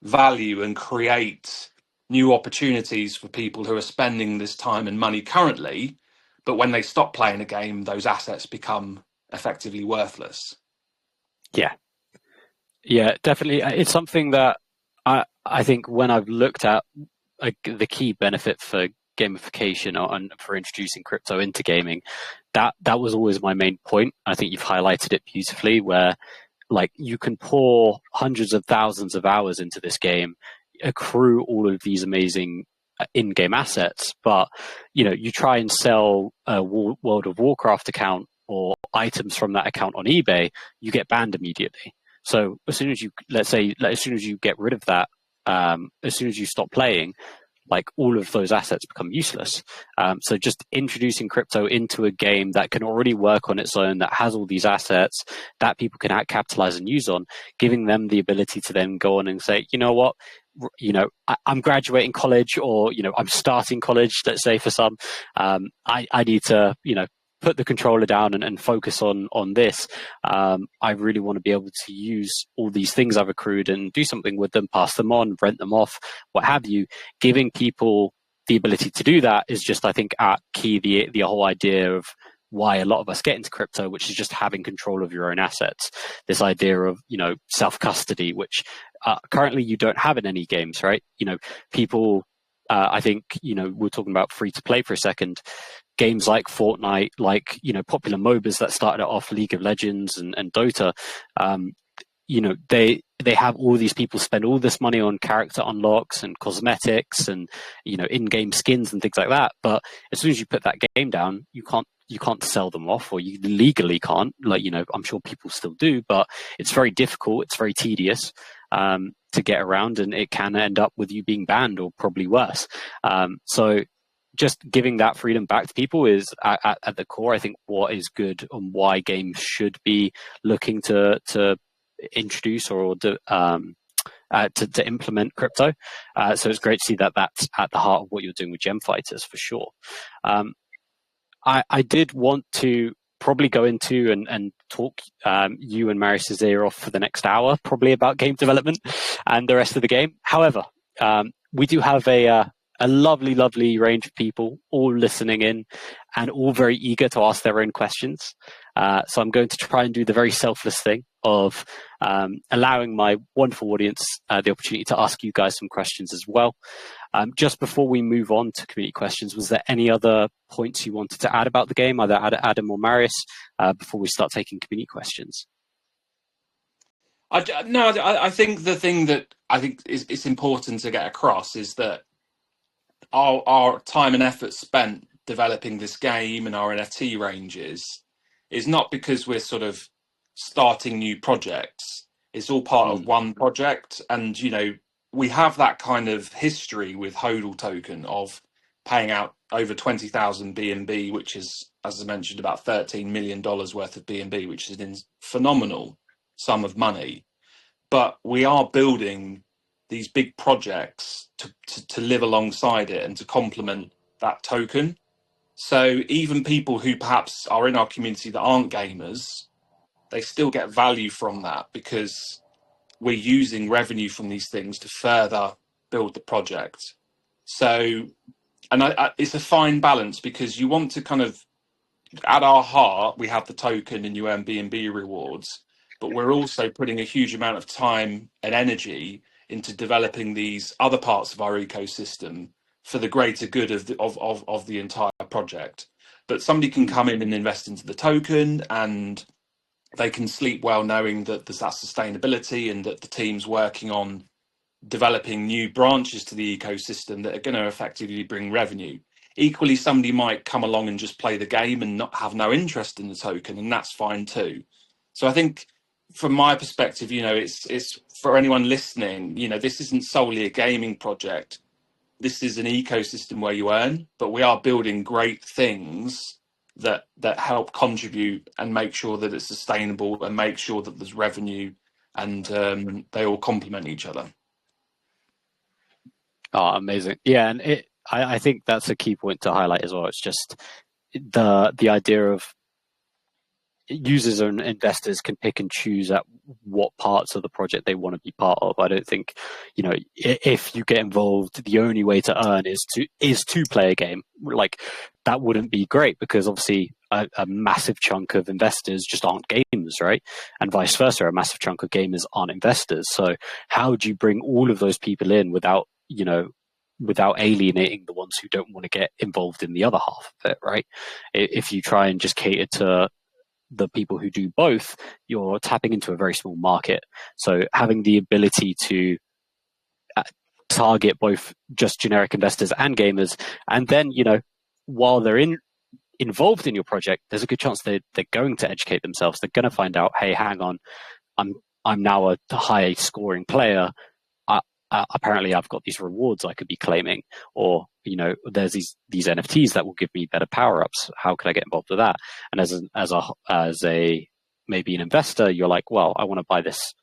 value and create new opportunities for people who are spending this time and money currently, but when they stop playing a game, those assets become effectively worthless. Yeah, definitely. It's something that I think when I've looked at the key benefit for gamification and for introducing crypto into gaming, that was always my main point. I think you've highlighted it beautifully, where like you can pour hundreds of thousands of hours into this game, accrue all of these amazing in-game assets, but you try and sell a World of Warcraft account or items from that account on eBay, you get banned immediately. So as soon as you get rid of that, as soon as you stop playing, like all of those assets become useless. So just introducing crypto into a game that can already work on its own, that has all these assets that people can capitalize and use on, giving them the ability to then go on and say, you know what, I'm graduating college, or I'm starting college, let's say for some, I need to put the controller down and focus on this. I really want to be able to use all these things I've accrued and do something with them, pass them on, rent them off, what have you. Giving people the ability to do that is just, I think, key the whole idea of why a lot of us get into crypto, which is just having control of your own assets. This idea of self-custody, which currently you don't have in any games, right? People, I think, we're talking about free to play for a second. Games like Fortnite, like popular MOBAs that started off, League of Legends and Dota, they have all these people spend all this money on character unlocks and cosmetics and in-game skins and things like that. But as soon as you put that game down, you can't sell them off, or you legally can't. I'm sure people still do, but it's very difficult. It's very tedious to get around, and it can end up with you being banned or probably worse. So just giving that freedom back to people is at the core, I think, what is good and why games should be looking to introduce or to implement crypto. So it's great to see that that's at the heart of what you're doing with Gem Fighters, for sure. I did want to probably go into and talk you and Marius's ear off for the next hour, probably about game development and the rest of the game. However, we do have a lovely range of people all listening in and all very eager to ask their own questions. So I'm going to try and do the very selfless thing of allowing my wonderful audience the opportunity to ask you guys some questions as well. Just before we move on to community questions, was there any other points you wanted to add about the game, either Adam or Marius, before we start taking community questions? I think the thing that I think is important to get across is that our time and effort spent developing this game and our NFT ranges is not because we're sort of starting new projects. It's all part of one project. And, we have that kind of history with HODL token of paying out over 20,000 BNB, which is, as I mentioned, about $13 million worth of BNB, which is a phenomenal sum of money. But we are building these big projects to live alongside it and to complement that token. So even people who perhaps are in our community that aren't gamers, they still get value from that because we're using revenue from these things to further build the project. So, and it's a fine balance because you want to kind of at our heart, we have the token and you earn BNB rewards, but we're also putting a huge amount of time and energy into developing these other parts of our ecosystem for the greater good of the entire project. But somebody can come in and invest into the token, and they can sleep well knowing that there's that sustainability and that the team's working on developing new branches to the ecosystem that are going to effectively bring revenue. Equally, somebody might come along and just play the game and not have no interest in the token, and that's fine too. So I think from my perspective, it's for anyone listening, this isn't solely a gaming project. This is an ecosystem where you earn, but we are building great things that help contribute and make sure that it's sustainable and make sure that there's revenue, and they all complement each other. Oh, amazing. Yeah, and I think that's a key point to highlight as well. It's just the idea of users and investors can pick and choose at what parts of the project they want to be part of. I don't think, if you get involved, the only way to earn is to play a game. Like, that wouldn't be great, because obviously a massive chunk of investors just aren't gamers, right? And vice versa, a massive chunk of gamers aren't investors. So how do you bring all of those people in without alienating the ones who don't want to get involved in the other half of it, right? If you try and just cater to the people who do both, you're tapping into a very small market. So having the ability to target both just generic investors and gamers, and then, while they're involved in your project, there's a good chance they're going to educate themselves. They're going to find out, hey, hang on, I'm now a high scoring player. Apparently I've got these rewards I could be claiming, or there's these NFTs that will give me better power-ups. How could I get involved with that? And as a maybe an investor, you're like, well, I want to buy this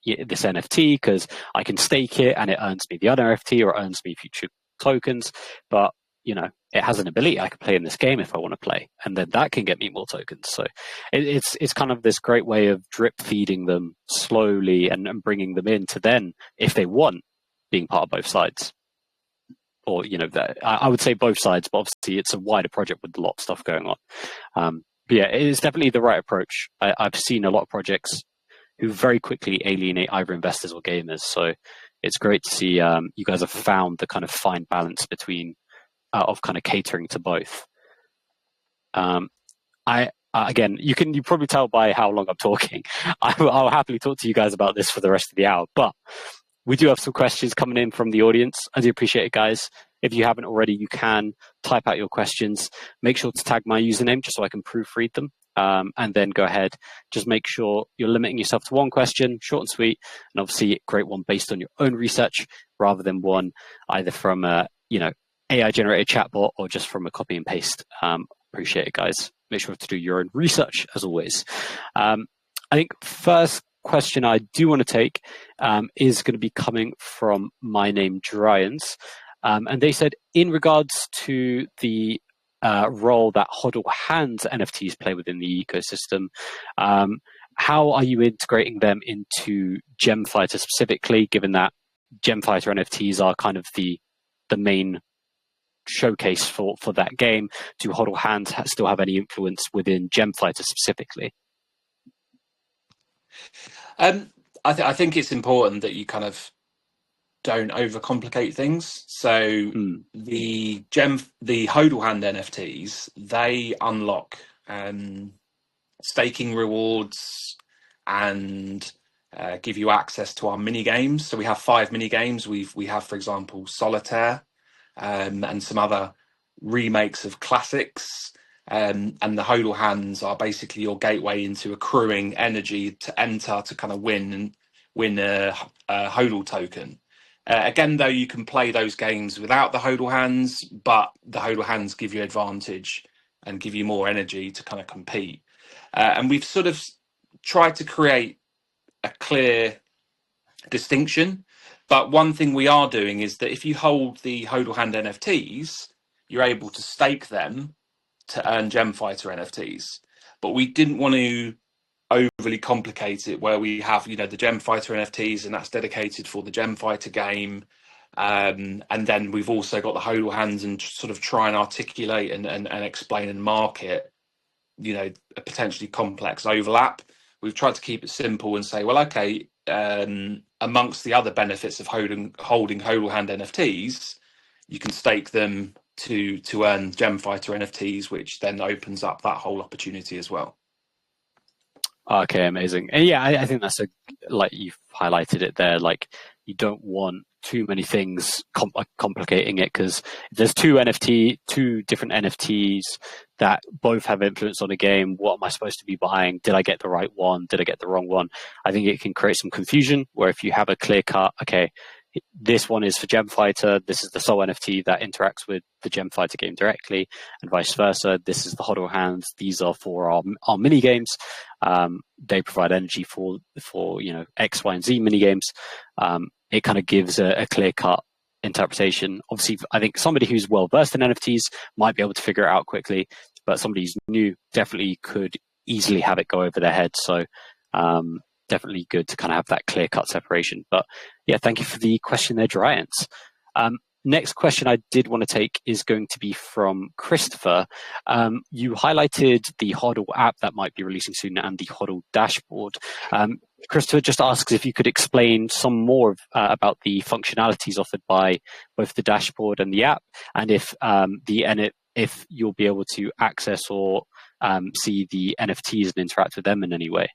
NFT because I can stake it and it earns me the other NFT, or it earns me future tokens. But it has an ability I can play in this game if I want to play, and then that can get me more tokens. So it's kind of this great way of drip feeding them slowly and bringing them in to then, if they want, being part of both sides. Or, I would say both sides, but obviously it's a wider project with a lot of stuff going on. But yeah, it is definitely the right approach. I've seen a lot of projects who very quickly alienate either investors or gamers. So it's great to see you guys have found the kind of fine balance between of kind of catering to both. Again, you probably tell by how long I'm talking. I'll happily talk to you guys about this for the rest of the hour, but we do have some questions coming in from the audience. I do appreciate it, guys. If you haven't already, you can type out your questions. Make sure to tag my username just so I can proofread them. And then go ahead. Just make sure you're limiting yourself to one question, short and sweet, and obviously a great one based on your own research, rather than one either from a AI generated chatbot or just from a copy and paste. Appreciate it, guys. Make sure to do your own research as always. I think first question I do want to take is going to be coming from My Name Dryans. And they said, in regards to the role that HODL Hands NFTs play within the ecosystem, how are you integrating them into GemFighter specifically, given that GemFighter NFTs are kind of the main showcase for that game? Do HODL Hands still have any influence within GemFighter specifically? I think it's important that you kind of don't overcomplicate things. So the HODL Hand NFTs, they unlock staking rewards and give you access to our mini games. So we have 5 mini games. We have, for example, Solitaire and some other remakes of classics. And the HODL Hands are basically your gateway into accruing energy to enter to kind of win a HODL token. Again, though, you can play those games without the HODL Hands, but the HODL Hands give you advantage and give you more energy to kind of compete. And we've sort of tried to create a clear distinction. But one thing we are doing is that if you hold the HODL Hand NFTs, you're able to stake them to earn GemFighter NFTs. But we didn't want to overly complicate it where we have, the GemFighter NFTs, and that's dedicated for the GemFighter game. And then we've also got the HODL Hands, and sort of try and articulate and explain and market a potentially complex overlap. We've tried to keep it simple and say, well, okay, amongst the other benefits of holding HODL hand NFTs, you can stake them to earn GemFighter NFTs, which then opens up that whole opportunity as well. Okay, amazing. And yeah, I think that's like you've highlighted it there. Like, you don't want too many things complicating it, because if there's two different NFTs that both have influence on the game, what am I supposed to be buying? Did I get the right one? Did I get the wrong one? I think it can create some confusion, where if you have a clear cut, okay, this one is for GemFighter, this is the sole NFT that interacts with the GemFighter game directly, and vice versa. This is the HODL hands, these are for our mini games. They provide energy for X, Y, and Z mini games. It kind of gives a clear cut interpretation. Obviously, I think somebody who's well versed in NFTs might be able to figure it out quickly, but somebody who's new definitely could easily have it go over their head. So definitely good to kind of have that clear cut separation. But yeah, thank you for the question there, Dryance. Next question I did want to take is going to be from Christopher. You highlighted the HODL app that might be releasing soon and the HODL dashboard. Christopher just asks if you could explain some more about the functionalities offered by both the dashboard and the app, and if if you'll be able to access or see the NFTs and interact with them in any way.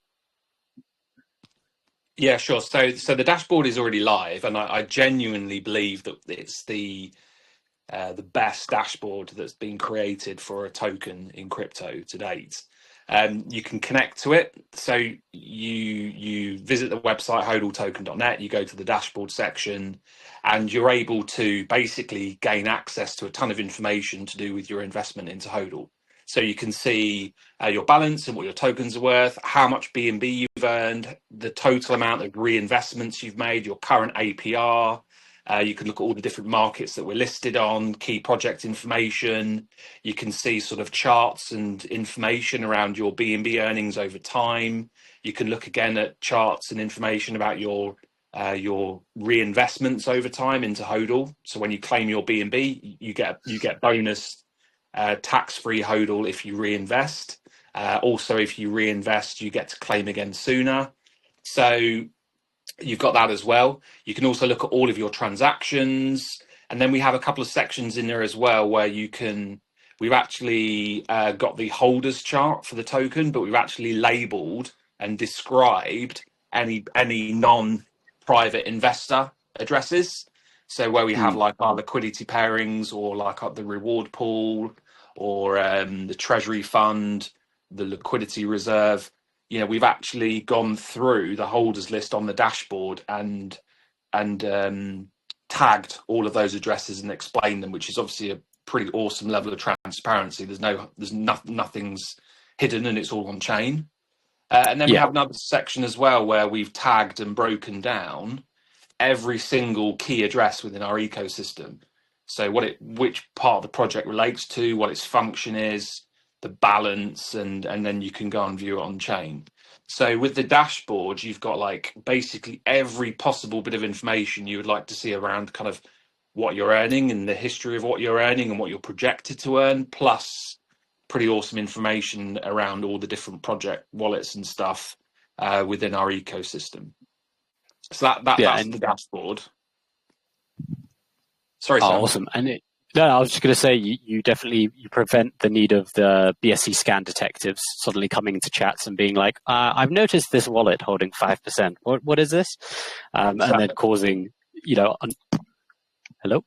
Yeah, sure. So the dashboard is already live, and I genuinely believe that it's the best dashboard that's been created for a token in crypto to date. You can connect to it. So you visit the website hodltoken.net, you go to the dashboard section, and you're able to basically gain access to a ton of information to do with your investment into HODL. So you can see your balance and what your tokens are worth, how much BNB you've earned, the total amount of reinvestments you've made, your current APR. You can look at all the different markets that we're listed on, key project information. You can see sort of charts and information around your BNB earnings over time. You can look again at charts and information about your reinvestments over time into HODL. So when you claim your BNB, you get bonus tax-free HODL if you reinvest. Also, if you reinvest, you get to claim again sooner. So you've got that as well. You can also look at all of your transactions. And then we have a couple of sections in there as well where we've actually got the holders chart for the token, but we've actually labeled and described any non-private investor addresses. So where we have like our liquidity pairings, or like the reward pool, or the treasury fund, the liquidity reserve, we've actually gone through the holders list on the dashboard and tagged all of those addresses and explained them, which is obviously a pretty awesome level of transparency. Nothing's hidden, and it's all on chain. And then we have another section as well where we've tagged and broken down every single key address within our ecosystem. So which part of the project relates to, what its function is, the balance, and then you can go and view it on chain. So with the dashboard, you've got like basically every possible bit of information you would like to see around kind of what you're earning and the history of what you're earning and what you're projected to earn, plus pretty awesome information around all the different project wallets and stuff within our ecosystem. So that's the dashboard. Sorry, Sam. Awesome. And I was just going to say, you definitely prevent the need of the BSC scan detectives suddenly coming into chats and being like, I've noticed this wallet holding 5%. What is this? And then causing, hello?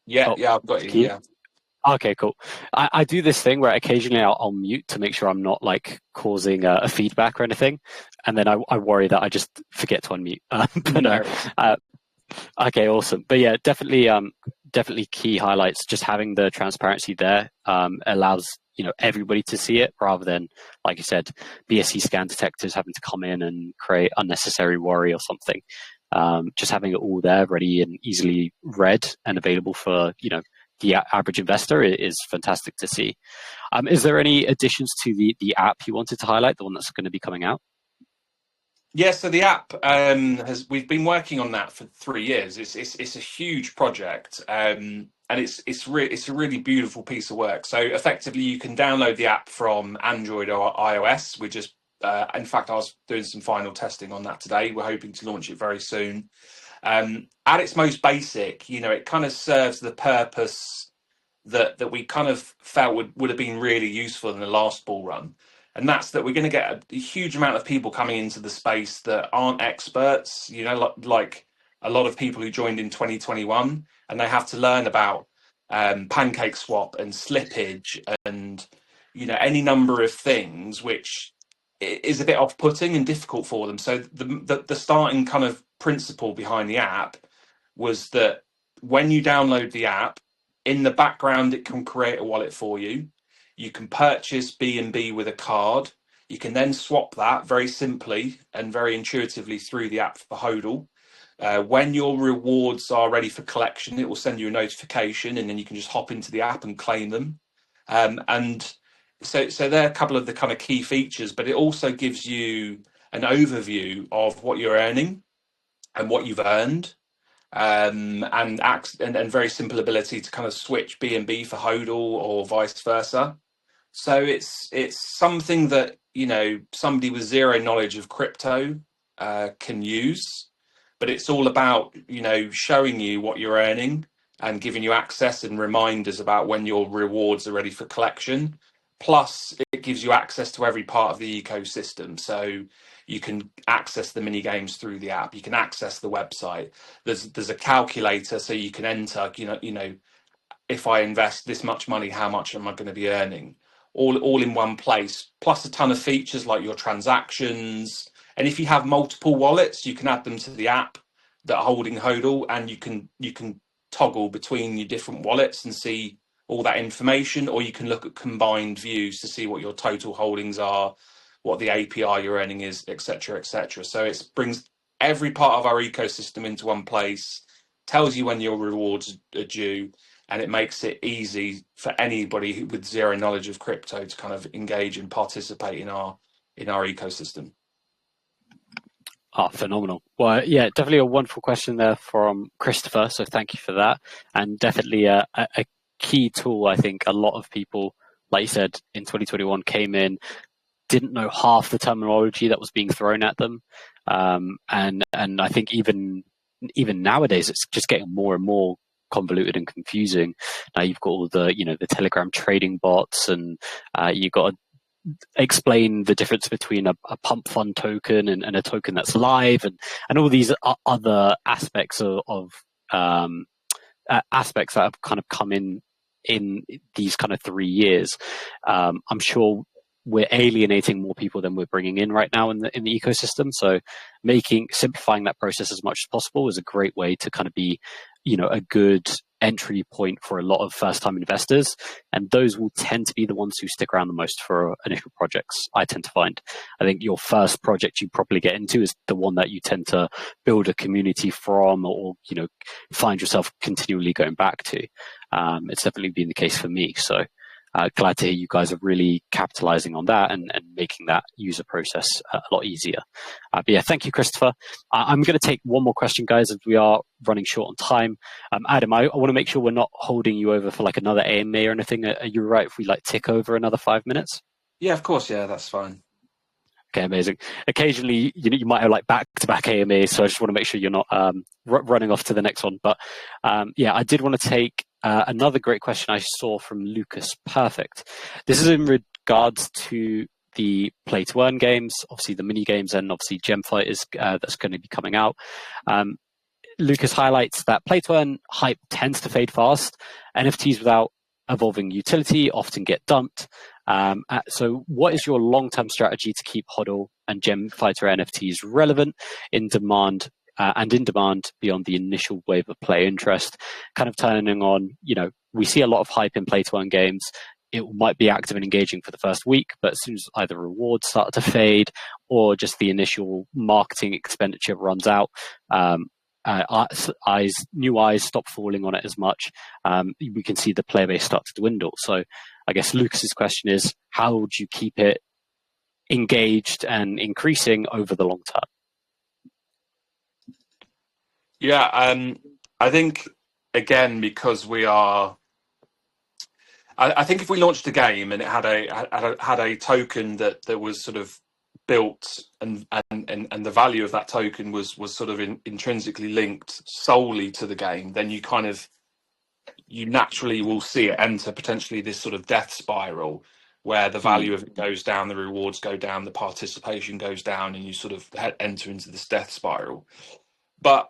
Yeah, I've got you. Yeah. Okay, cool. I do this thing where occasionally I'll mute to make sure I'm not like causing a feedback or anything. And then I worry that I just forget to unmute. Okay, awesome. But yeah, definitely key highlights. Just having the transparency there allows everybody to see it, rather than, like you said, BSC scan detectives having to come in and create unnecessary worry or something. Just having it all there, ready and easily read and available for the average investor is fantastic to see. Is there any additions to the app you wanted to highlight, the one that's going to be coming out? Yeah, so the app we've been working on that for 3 years. It's a huge project, and it's a really beautiful piece of work. So effectively, you can download the app from Android or iOS. We just, in fact, I was doing some final testing on that today. We're hoping to launch it very soon. At its most basic, it kind of serves the purpose that we kind of felt would have been really useful in the last bull run. And that's that we're going to get a huge amount of people coming into the space that aren't experts, like a lot of people who joined in 2021, and they have to learn about pancake swap and slippage and any number of things which is a bit off-putting and difficult for them. So the starting kind of principle behind the app was that when you download the app, in the background, it can create a wallet for you. You can purchase BNB with a card. You can then swap that very simply and very intuitively through the app for HODL. When your rewards are ready for collection, it will send you a notification, and then you can just hop into the app and claim them. And so there are a couple of the kind of key features, but it also gives you an overview of what you're earning and what you've earned. And very simple ability to kind of switch BNB for HODL or vice versa. So it's something that somebody with zero knowledge of crypto can use, but it's all about showing you what you're earning and giving you access and reminders about when your rewards are ready for collection. Plus, it gives you access to every part of the ecosystem. So you can access the mini games through the app. You can access the website. There's a calculator, so you can enter. If I invest this much money, how much am I going to be earning? All in one place. Plus a ton of features like your transactions. And if you have multiple wallets, you can add them to the app that are holding HODL, and you can toggle between your different wallets and see all that information, or you can look at combined views to see what your total holdings are, what the APR you're earning is, etc., etc. So it brings every part of our ecosystem into one place, tells you when your rewards are due, and it makes it easy for anybody with zero knowledge of crypto to kind of engage and participate in our ecosystem. Oh, phenomenal. Well, yeah, definitely a wonderful question there from Christopher. So thank you for that. And definitely a key tool. I think a lot of people, like you said, in 2021 came in, didn't know half the terminology that was being thrown at them. And I think even nowadays, it's just getting more and more convoluted and confusing. Now you've got all the, the Telegram trading bots, and you've got to explain the difference between a pump fund token and a token that's live, and all these other aspects of aspects that have kind of come in these kind of 3 years. I'm sure we're alienating more people than we're bringing in right now in the ecosystem. So simplifying that process as much as possible is a great way to kind of be, a good entry point for a lot of first-time investors, and those will tend to be the ones who stick around the most for initial projects. I tend to find, I think your first project you probably get into is the one that you tend to build a community from, or find yourself continually going back to. It's definitely been the case for me. So glad to hear you guys are really capitalizing on that and making that user process a lot easier. But yeah, thank you, Christopher. I'm going to take one more question, guys, as we are running short on time. Adam, I want to make sure we're not holding you over for like another AMA or anything. Are you right if we tick over another 5 minutes? Yeah, of course. Yeah, that's fine. Okay, amazing. Occasionally, you might have back-to-back AMAs, so I just want to make sure you're not running off to the next one. But yeah, I did want to take another great question I saw from Lucas. Perfect. This is in regards to the play-to-earn games, obviously the mini games, and obviously GameFi that's going to be coming out. Lucas highlights that play-to-earn hype tends to fade fast. NFTs without evolving utility often get dumped. So what is your long-term strategy to keep HODL and GemFighter NFTs relevant in demand beyond the initial wave of player interest? Kind of turning on, we see a lot of hype in play-to-earn games. It might be active and engaging for the first week, but as soon as either rewards start to fade or just the initial marketing expenditure runs out, new eyes stop falling on it as much. We can see the player base start to dwindle. So I guess Lucas's question is, how would you keep it engaged and increasing over the long term? Yeah, I think again because we are. I think if we launched a game and it had a token that was sort of built and the value of that token was sort of intrinsically linked solely to the game, then you naturally will see it enter potentially this sort of death spiral where the value of it goes down, the rewards go down, the participation goes down, and you sort of enter into this death spiral. But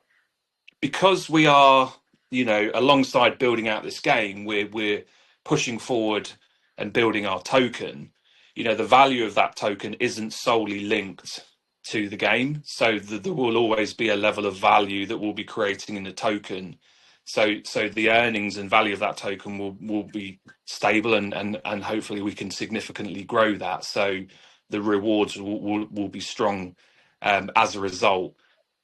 because we are, alongside building out this game, we're pushing forward and building our token. The value of that token isn't solely linked to the game, so there will always be a level of value that we'll be creating in the token. So the earnings and value of that token will be stable, and hopefully we can significantly grow that. So the rewards will be strong as a result.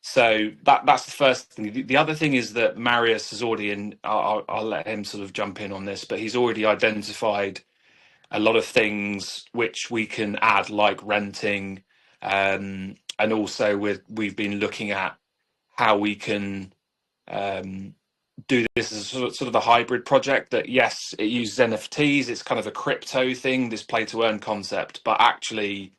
So that's the first thing. The other thing is that Marius has already, and I'll let him sort of jump in on this, but he's already identified a lot of things which we can add, like renting, and also we've been looking at how we can do this as sort of a hybrid project. That yes, it uses NFTs. It's kind of a crypto thing, this play to earn concept, but actually,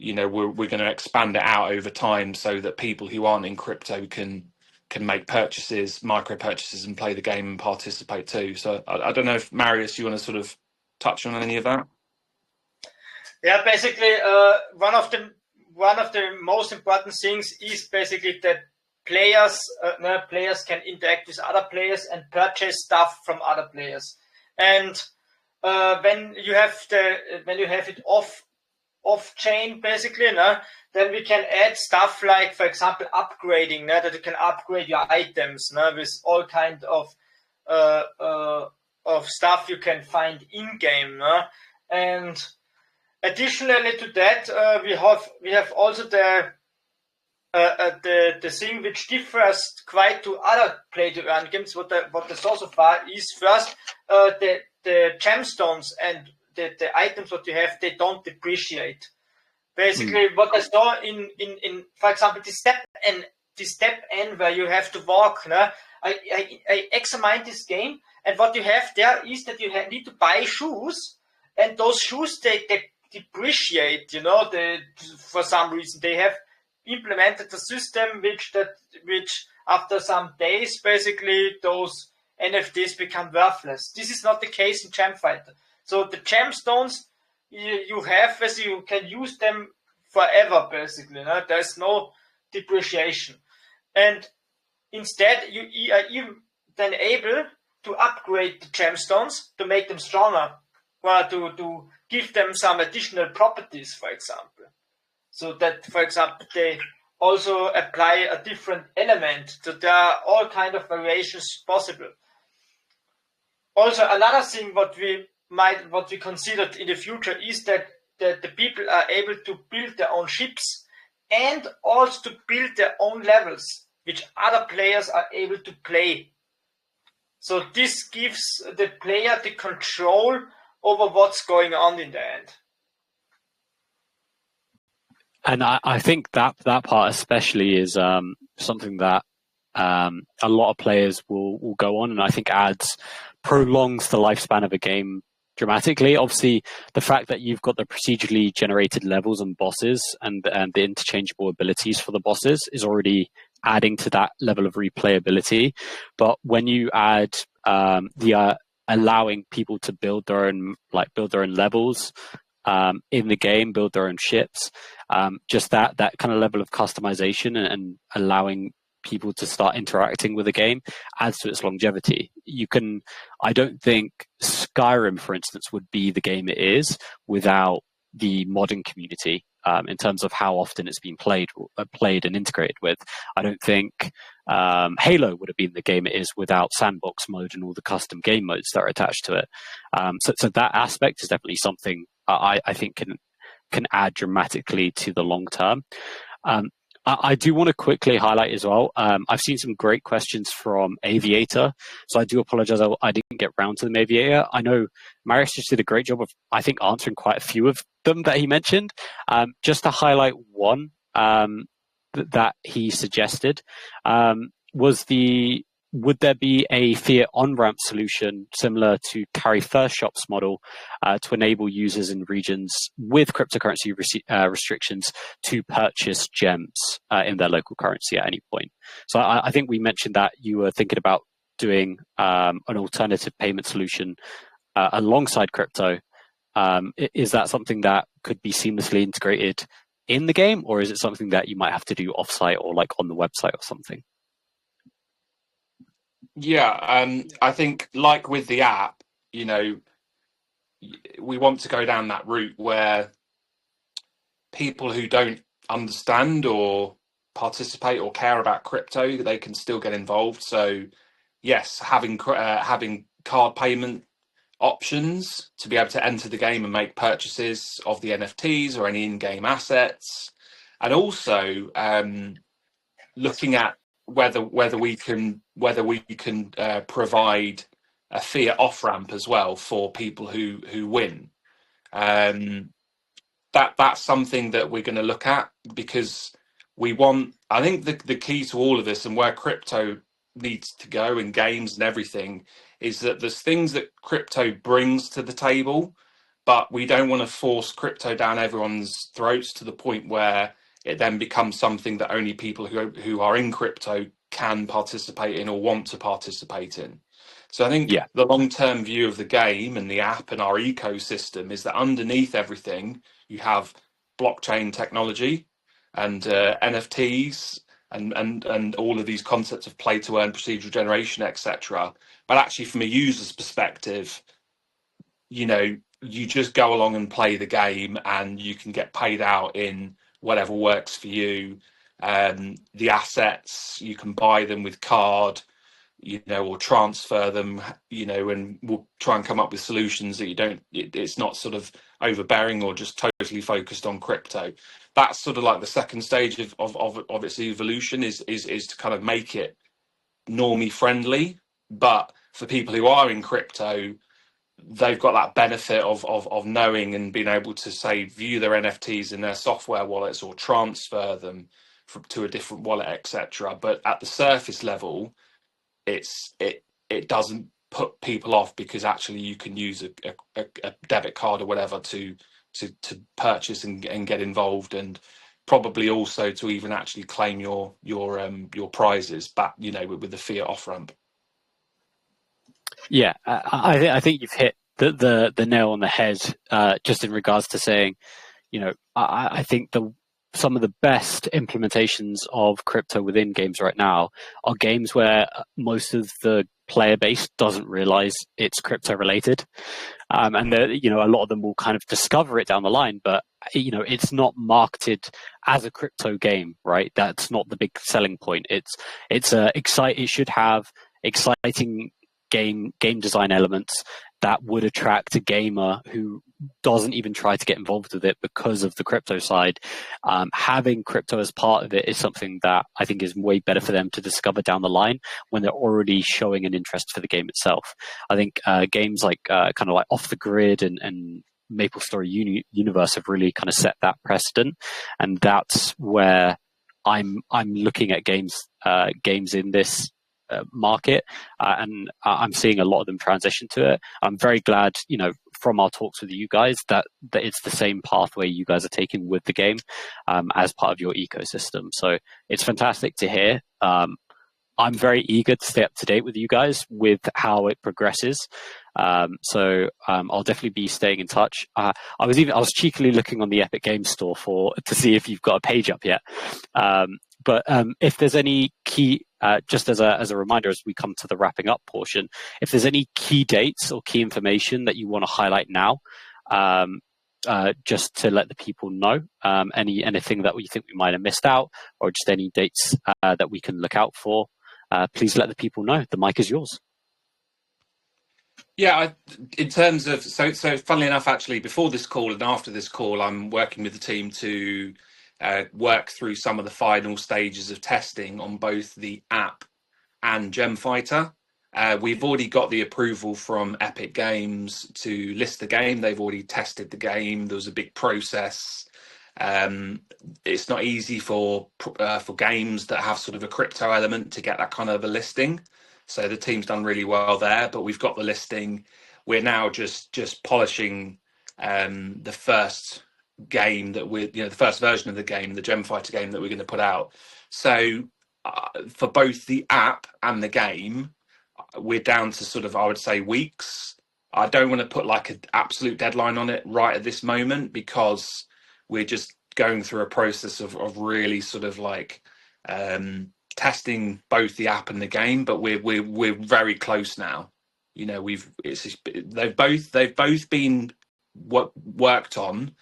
we're going to expand it out over time so that people who aren't in crypto can make purchases, micro purchases, and play the game and participate too. So I don't know if Marius, you want to sort of touch on any of that? Yeah, basically, one of the most important things is basically that players can interact with other players and purchase stuff from other players. And when you have it off chain, basically, then we can add stuff like, for example, upgrading, that you can upgrade your items with all kind of stuff you can find in game. And additionally to that, we have also the thing which differs quite to other play to earn games. What the saw so far is first the gemstones and the items what you have, they don't depreciate. Basically, what I saw in for example the step N where you have to walk. I examined this game, and what you have there is that you need to buy shoes, and those shoes they depreciate. For some reason they have implemented a system which after some days basically those NFTs become worthless. This is not the case in GemFighter. So the gemstones you have, as you can use them forever basically. There's no depreciation, and instead you are even then able to upgrade the gemstones to make them stronger, or to give them some additional properties, for example. So that, for example, they also apply a different element. So there are all kind of variations possible. Also, another thing what we considered in the future is that the people are able to build their own ships and also to build their own levels, which other players are able to play. So this gives the player the control over what's going on in the end. And I think that part especially is something that a lot of players will go on, and I think prolongs the lifespan of a game dramatically. Obviously, the fact that you've got the procedurally generated levels and bosses and the interchangeable abilities for the bosses is already adding to that level of replayability. But when you add allowing people to build their own levels in the game, build their own ships, just that kind of level of customization and allowing people to start interacting with the game adds to its longevity. I don't think Skyrim, for instance, would be the game it is without the modding community in terms of how often it's been played and integrated with. I don't think Halo would have been the game it is without sandbox mode and all the custom game modes that are attached to it. So that aspect is definitely something I think can add dramatically to the long term. I do want to quickly highlight as well, I've seen some great questions from Aviator, so I do apologize I didn't get round to them, Aviator. I know Marius just did a great job of, I think, answering quite a few of them that he mentioned. Just to highlight one that he suggested, would there be a fiat on-ramp solution similar to Carry First Shop's model to enable users in regions with cryptocurrency restrictions to purchase gems in their local currency at any point? So I think we mentioned that you were thinking about doing an alternative payment solution alongside crypto. Is that something that could be seamlessly integrated in the game, or is it something that you might have to do offsite or like on the website or something? Yeah, I think like with the app, you know, we want to go down that route where people who don't understand or participate or care about crypto, they can still get involved. So yes, having card payment options to be able to enter the game and make purchases of the NFTs or any in-game assets, and also looking at whether we can provide a fiat off ramp as well for people who win. That's something that we're going to look at, because I think the key to all of this and where crypto needs to go in games and everything is that there's things that crypto brings to the table, but we don't want to force crypto down everyone's throats to the point where it then becomes something that only people who are in crypto can participate in or want to participate in. So I think the long-term view of the game and the app and our ecosystem is that underneath everything, you have blockchain technology and NFTs and all of these concepts of play to earn, procedural generation, etc. But actually, from a user's perspective, you know, you just go along and play the game and you can get paid out in whatever works for you. The assets, you can buy them with card, you know, or transfer them, you know, and we'll try and come up with solutions that it's not sort of overbearing or just totally focused on crypto. That's sort of like the second stage of its evolution is to kind of make it normie friendly. But for people who are in crypto, they've got that benefit of knowing and being able to, say, view their NFTs in their software wallets or transfer them to a different wallet, etc. But at the surface level, it doesn't put people off, because actually you can use a debit card or whatever to purchase and get involved, and probably also to even actually claim your prizes back, you know, with the fiat off ramp. Yeah, I think you've hit the nail on the head, just in regards to saying, you know, I think some of the best implementations of crypto within games right now are games where most of the player base doesn't realize it's crypto related. And you know, a lot of them will kind of discover it down the line, but you know, it's not marketed as a crypto game, right? That's not the big selling point. It should have exciting game design elements that would attract a gamer who doesn't even try to get involved with it because of the crypto side. Having crypto as part of it is something that I think is way better for them to discover down the line when they're already showing an interest for the game itself. I think games like kind of like Off the Grid and Maple Story Universe have really kind of set that precedent, and that's where I'm looking at games in this market, and I'm seeing a lot of them transition to it. I'm very glad, you know, from our talks with you guys that it's the same pathway you guys are taking with the game as part of your ecosystem. So it's fantastic to hear. I'm very eager to stay up to date with you guys with how it progresses. So I'll definitely be staying in touch. I was cheekily looking on the Epic Games Store to see if you've got a page up yet. But if there's any key, just as a reminder, as we come to the wrapping up portion, if there's any key dates or key information that you want to highlight now, just to let the people know, anything that we think we might have missed out, or just any dates that we can look out for, please let the people know. The mic is yours. Yeah, in terms of, so funnily enough, actually, before this call and after this call, I'm working with the team to work through some of the final stages of testing on both the app and Gem Fighter. We've already got the approval from Epic Games to list the game. They've already tested the game. There was a big process. It's not easy for games that have sort of a crypto element to get that kind of a listing. So the team's done really well there, but we've got the listing. We're now just polishing the first game that the first version of the game, the Gem Fighter game that we're going to put out. So for both the app and the game, we're down to sort of, I would say, weeks. I don't want to put like an absolute deadline on it right at this moment, because we're just going through a process of really sort of like testing both the app and the game. But we're very close now. You know, they've both been worked on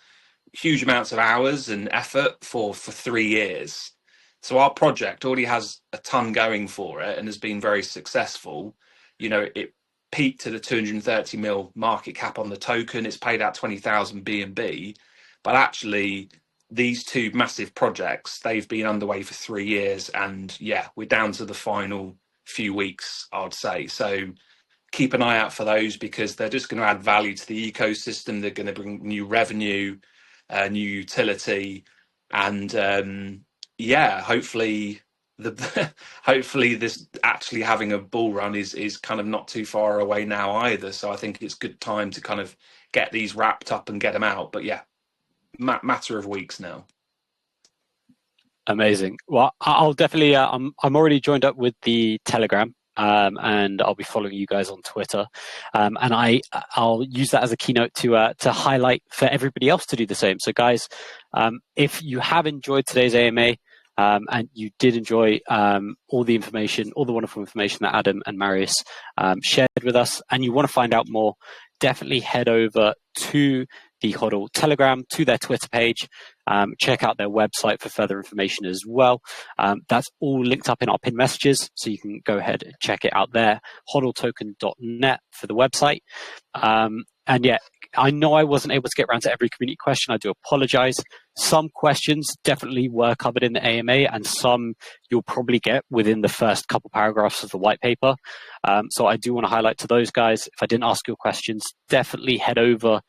huge amounts of hours and effort for 3 years. So our project already has a ton going for it and has been very successful. You know, it peaked at a 230 mil market cap on the token. It's paid out 20,000 BNB, but actually these two massive projects, they've been underway for 3 years, and yeah, we're down to the final few weeks, I'd say. So keep an eye out for those, because they're just going to add value to the ecosystem. They're going to bring new revenue, new utility, and yeah, hopefully this actually having a bull run is kind of not too far away now either. So I think it's good time to kind of get these wrapped up and get them out. But yeah, matter of weeks now. Amazing. Well, I'll definitely. I'm already joined up with the Telegram, and I'll be following you guys on Twitter, and I'll use that as a keynote to highlight for everybody else to do the same. So, guys, if you have enjoyed today's AMA, and you did enjoy all the information, all the wonderful information that Adam and Marius shared with us, and you want to find out more, definitely head over to the HODL Telegram, to their Twitter page. Check out their website for further information as well. That's all linked up in our pinned messages, so you can go ahead and check it out there. hodltoken.net for the website. And yeah, I know I wasn't able to get around to every community question. I do apologize. Some questions definitely were covered in the AMA, and some you'll probably get within the first couple paragraphs of the white paper. So I do want to highlight to those guys, if I didn't ask your questions, definitely head over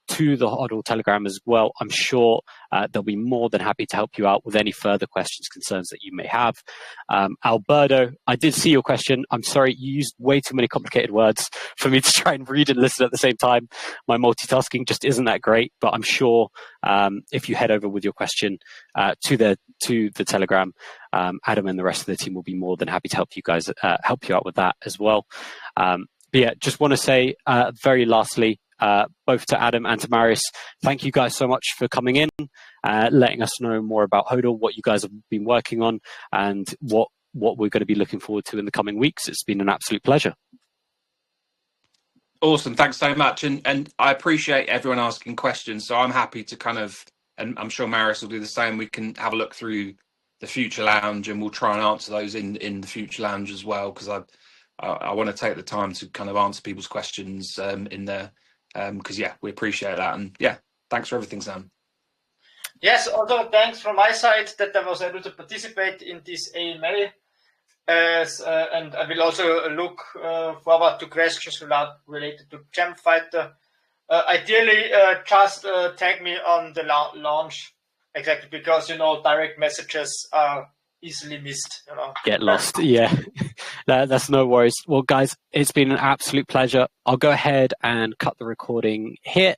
to the HODL Telegram as well. I'm sure they'll be more than happy to help you out with any further questions, concerns that you may have. Alberto, I did see your question. I'm sorry, you used way too many complicated words for me to try and read and listen at the same time. My multitasking just isn't that great, but I'm sure if you head over with your question to the Telegram, Adam and the rest of the team will be more than happy to help you guys help you out with that as well. But yeah, just want to say very lastly, both to Adam and to Marius, thank you guys so much for coming in, letting us know more about HODL, what you guys have been working on, and what we're going to be looking forward to in the coming weeks. It's been an absolute pleasure. Awesome, thanks so much, and I appreciate everyone asking questions. So I'm happy to kind of, and I'm sure Marius will do the same. We can have a look through the Future Lounge, and we'll try and answer those in the Future Lounge as well, because I want to take the time to kind of answer people's questions in there. Because yeah, we appreciate that, and yeah, thanks for everything, Sam. Yes, also thanks from my side that I was able to participate in this AMA, and I will also look forward to questions related to Gem Fighter. Ideally, just tag me on the launch, exactly, because direct messages are easily missed. Get lost. Yeah. That's no worries. Well, guys, it's been an absolute pleasure. I'll go ahead and cut the recording here.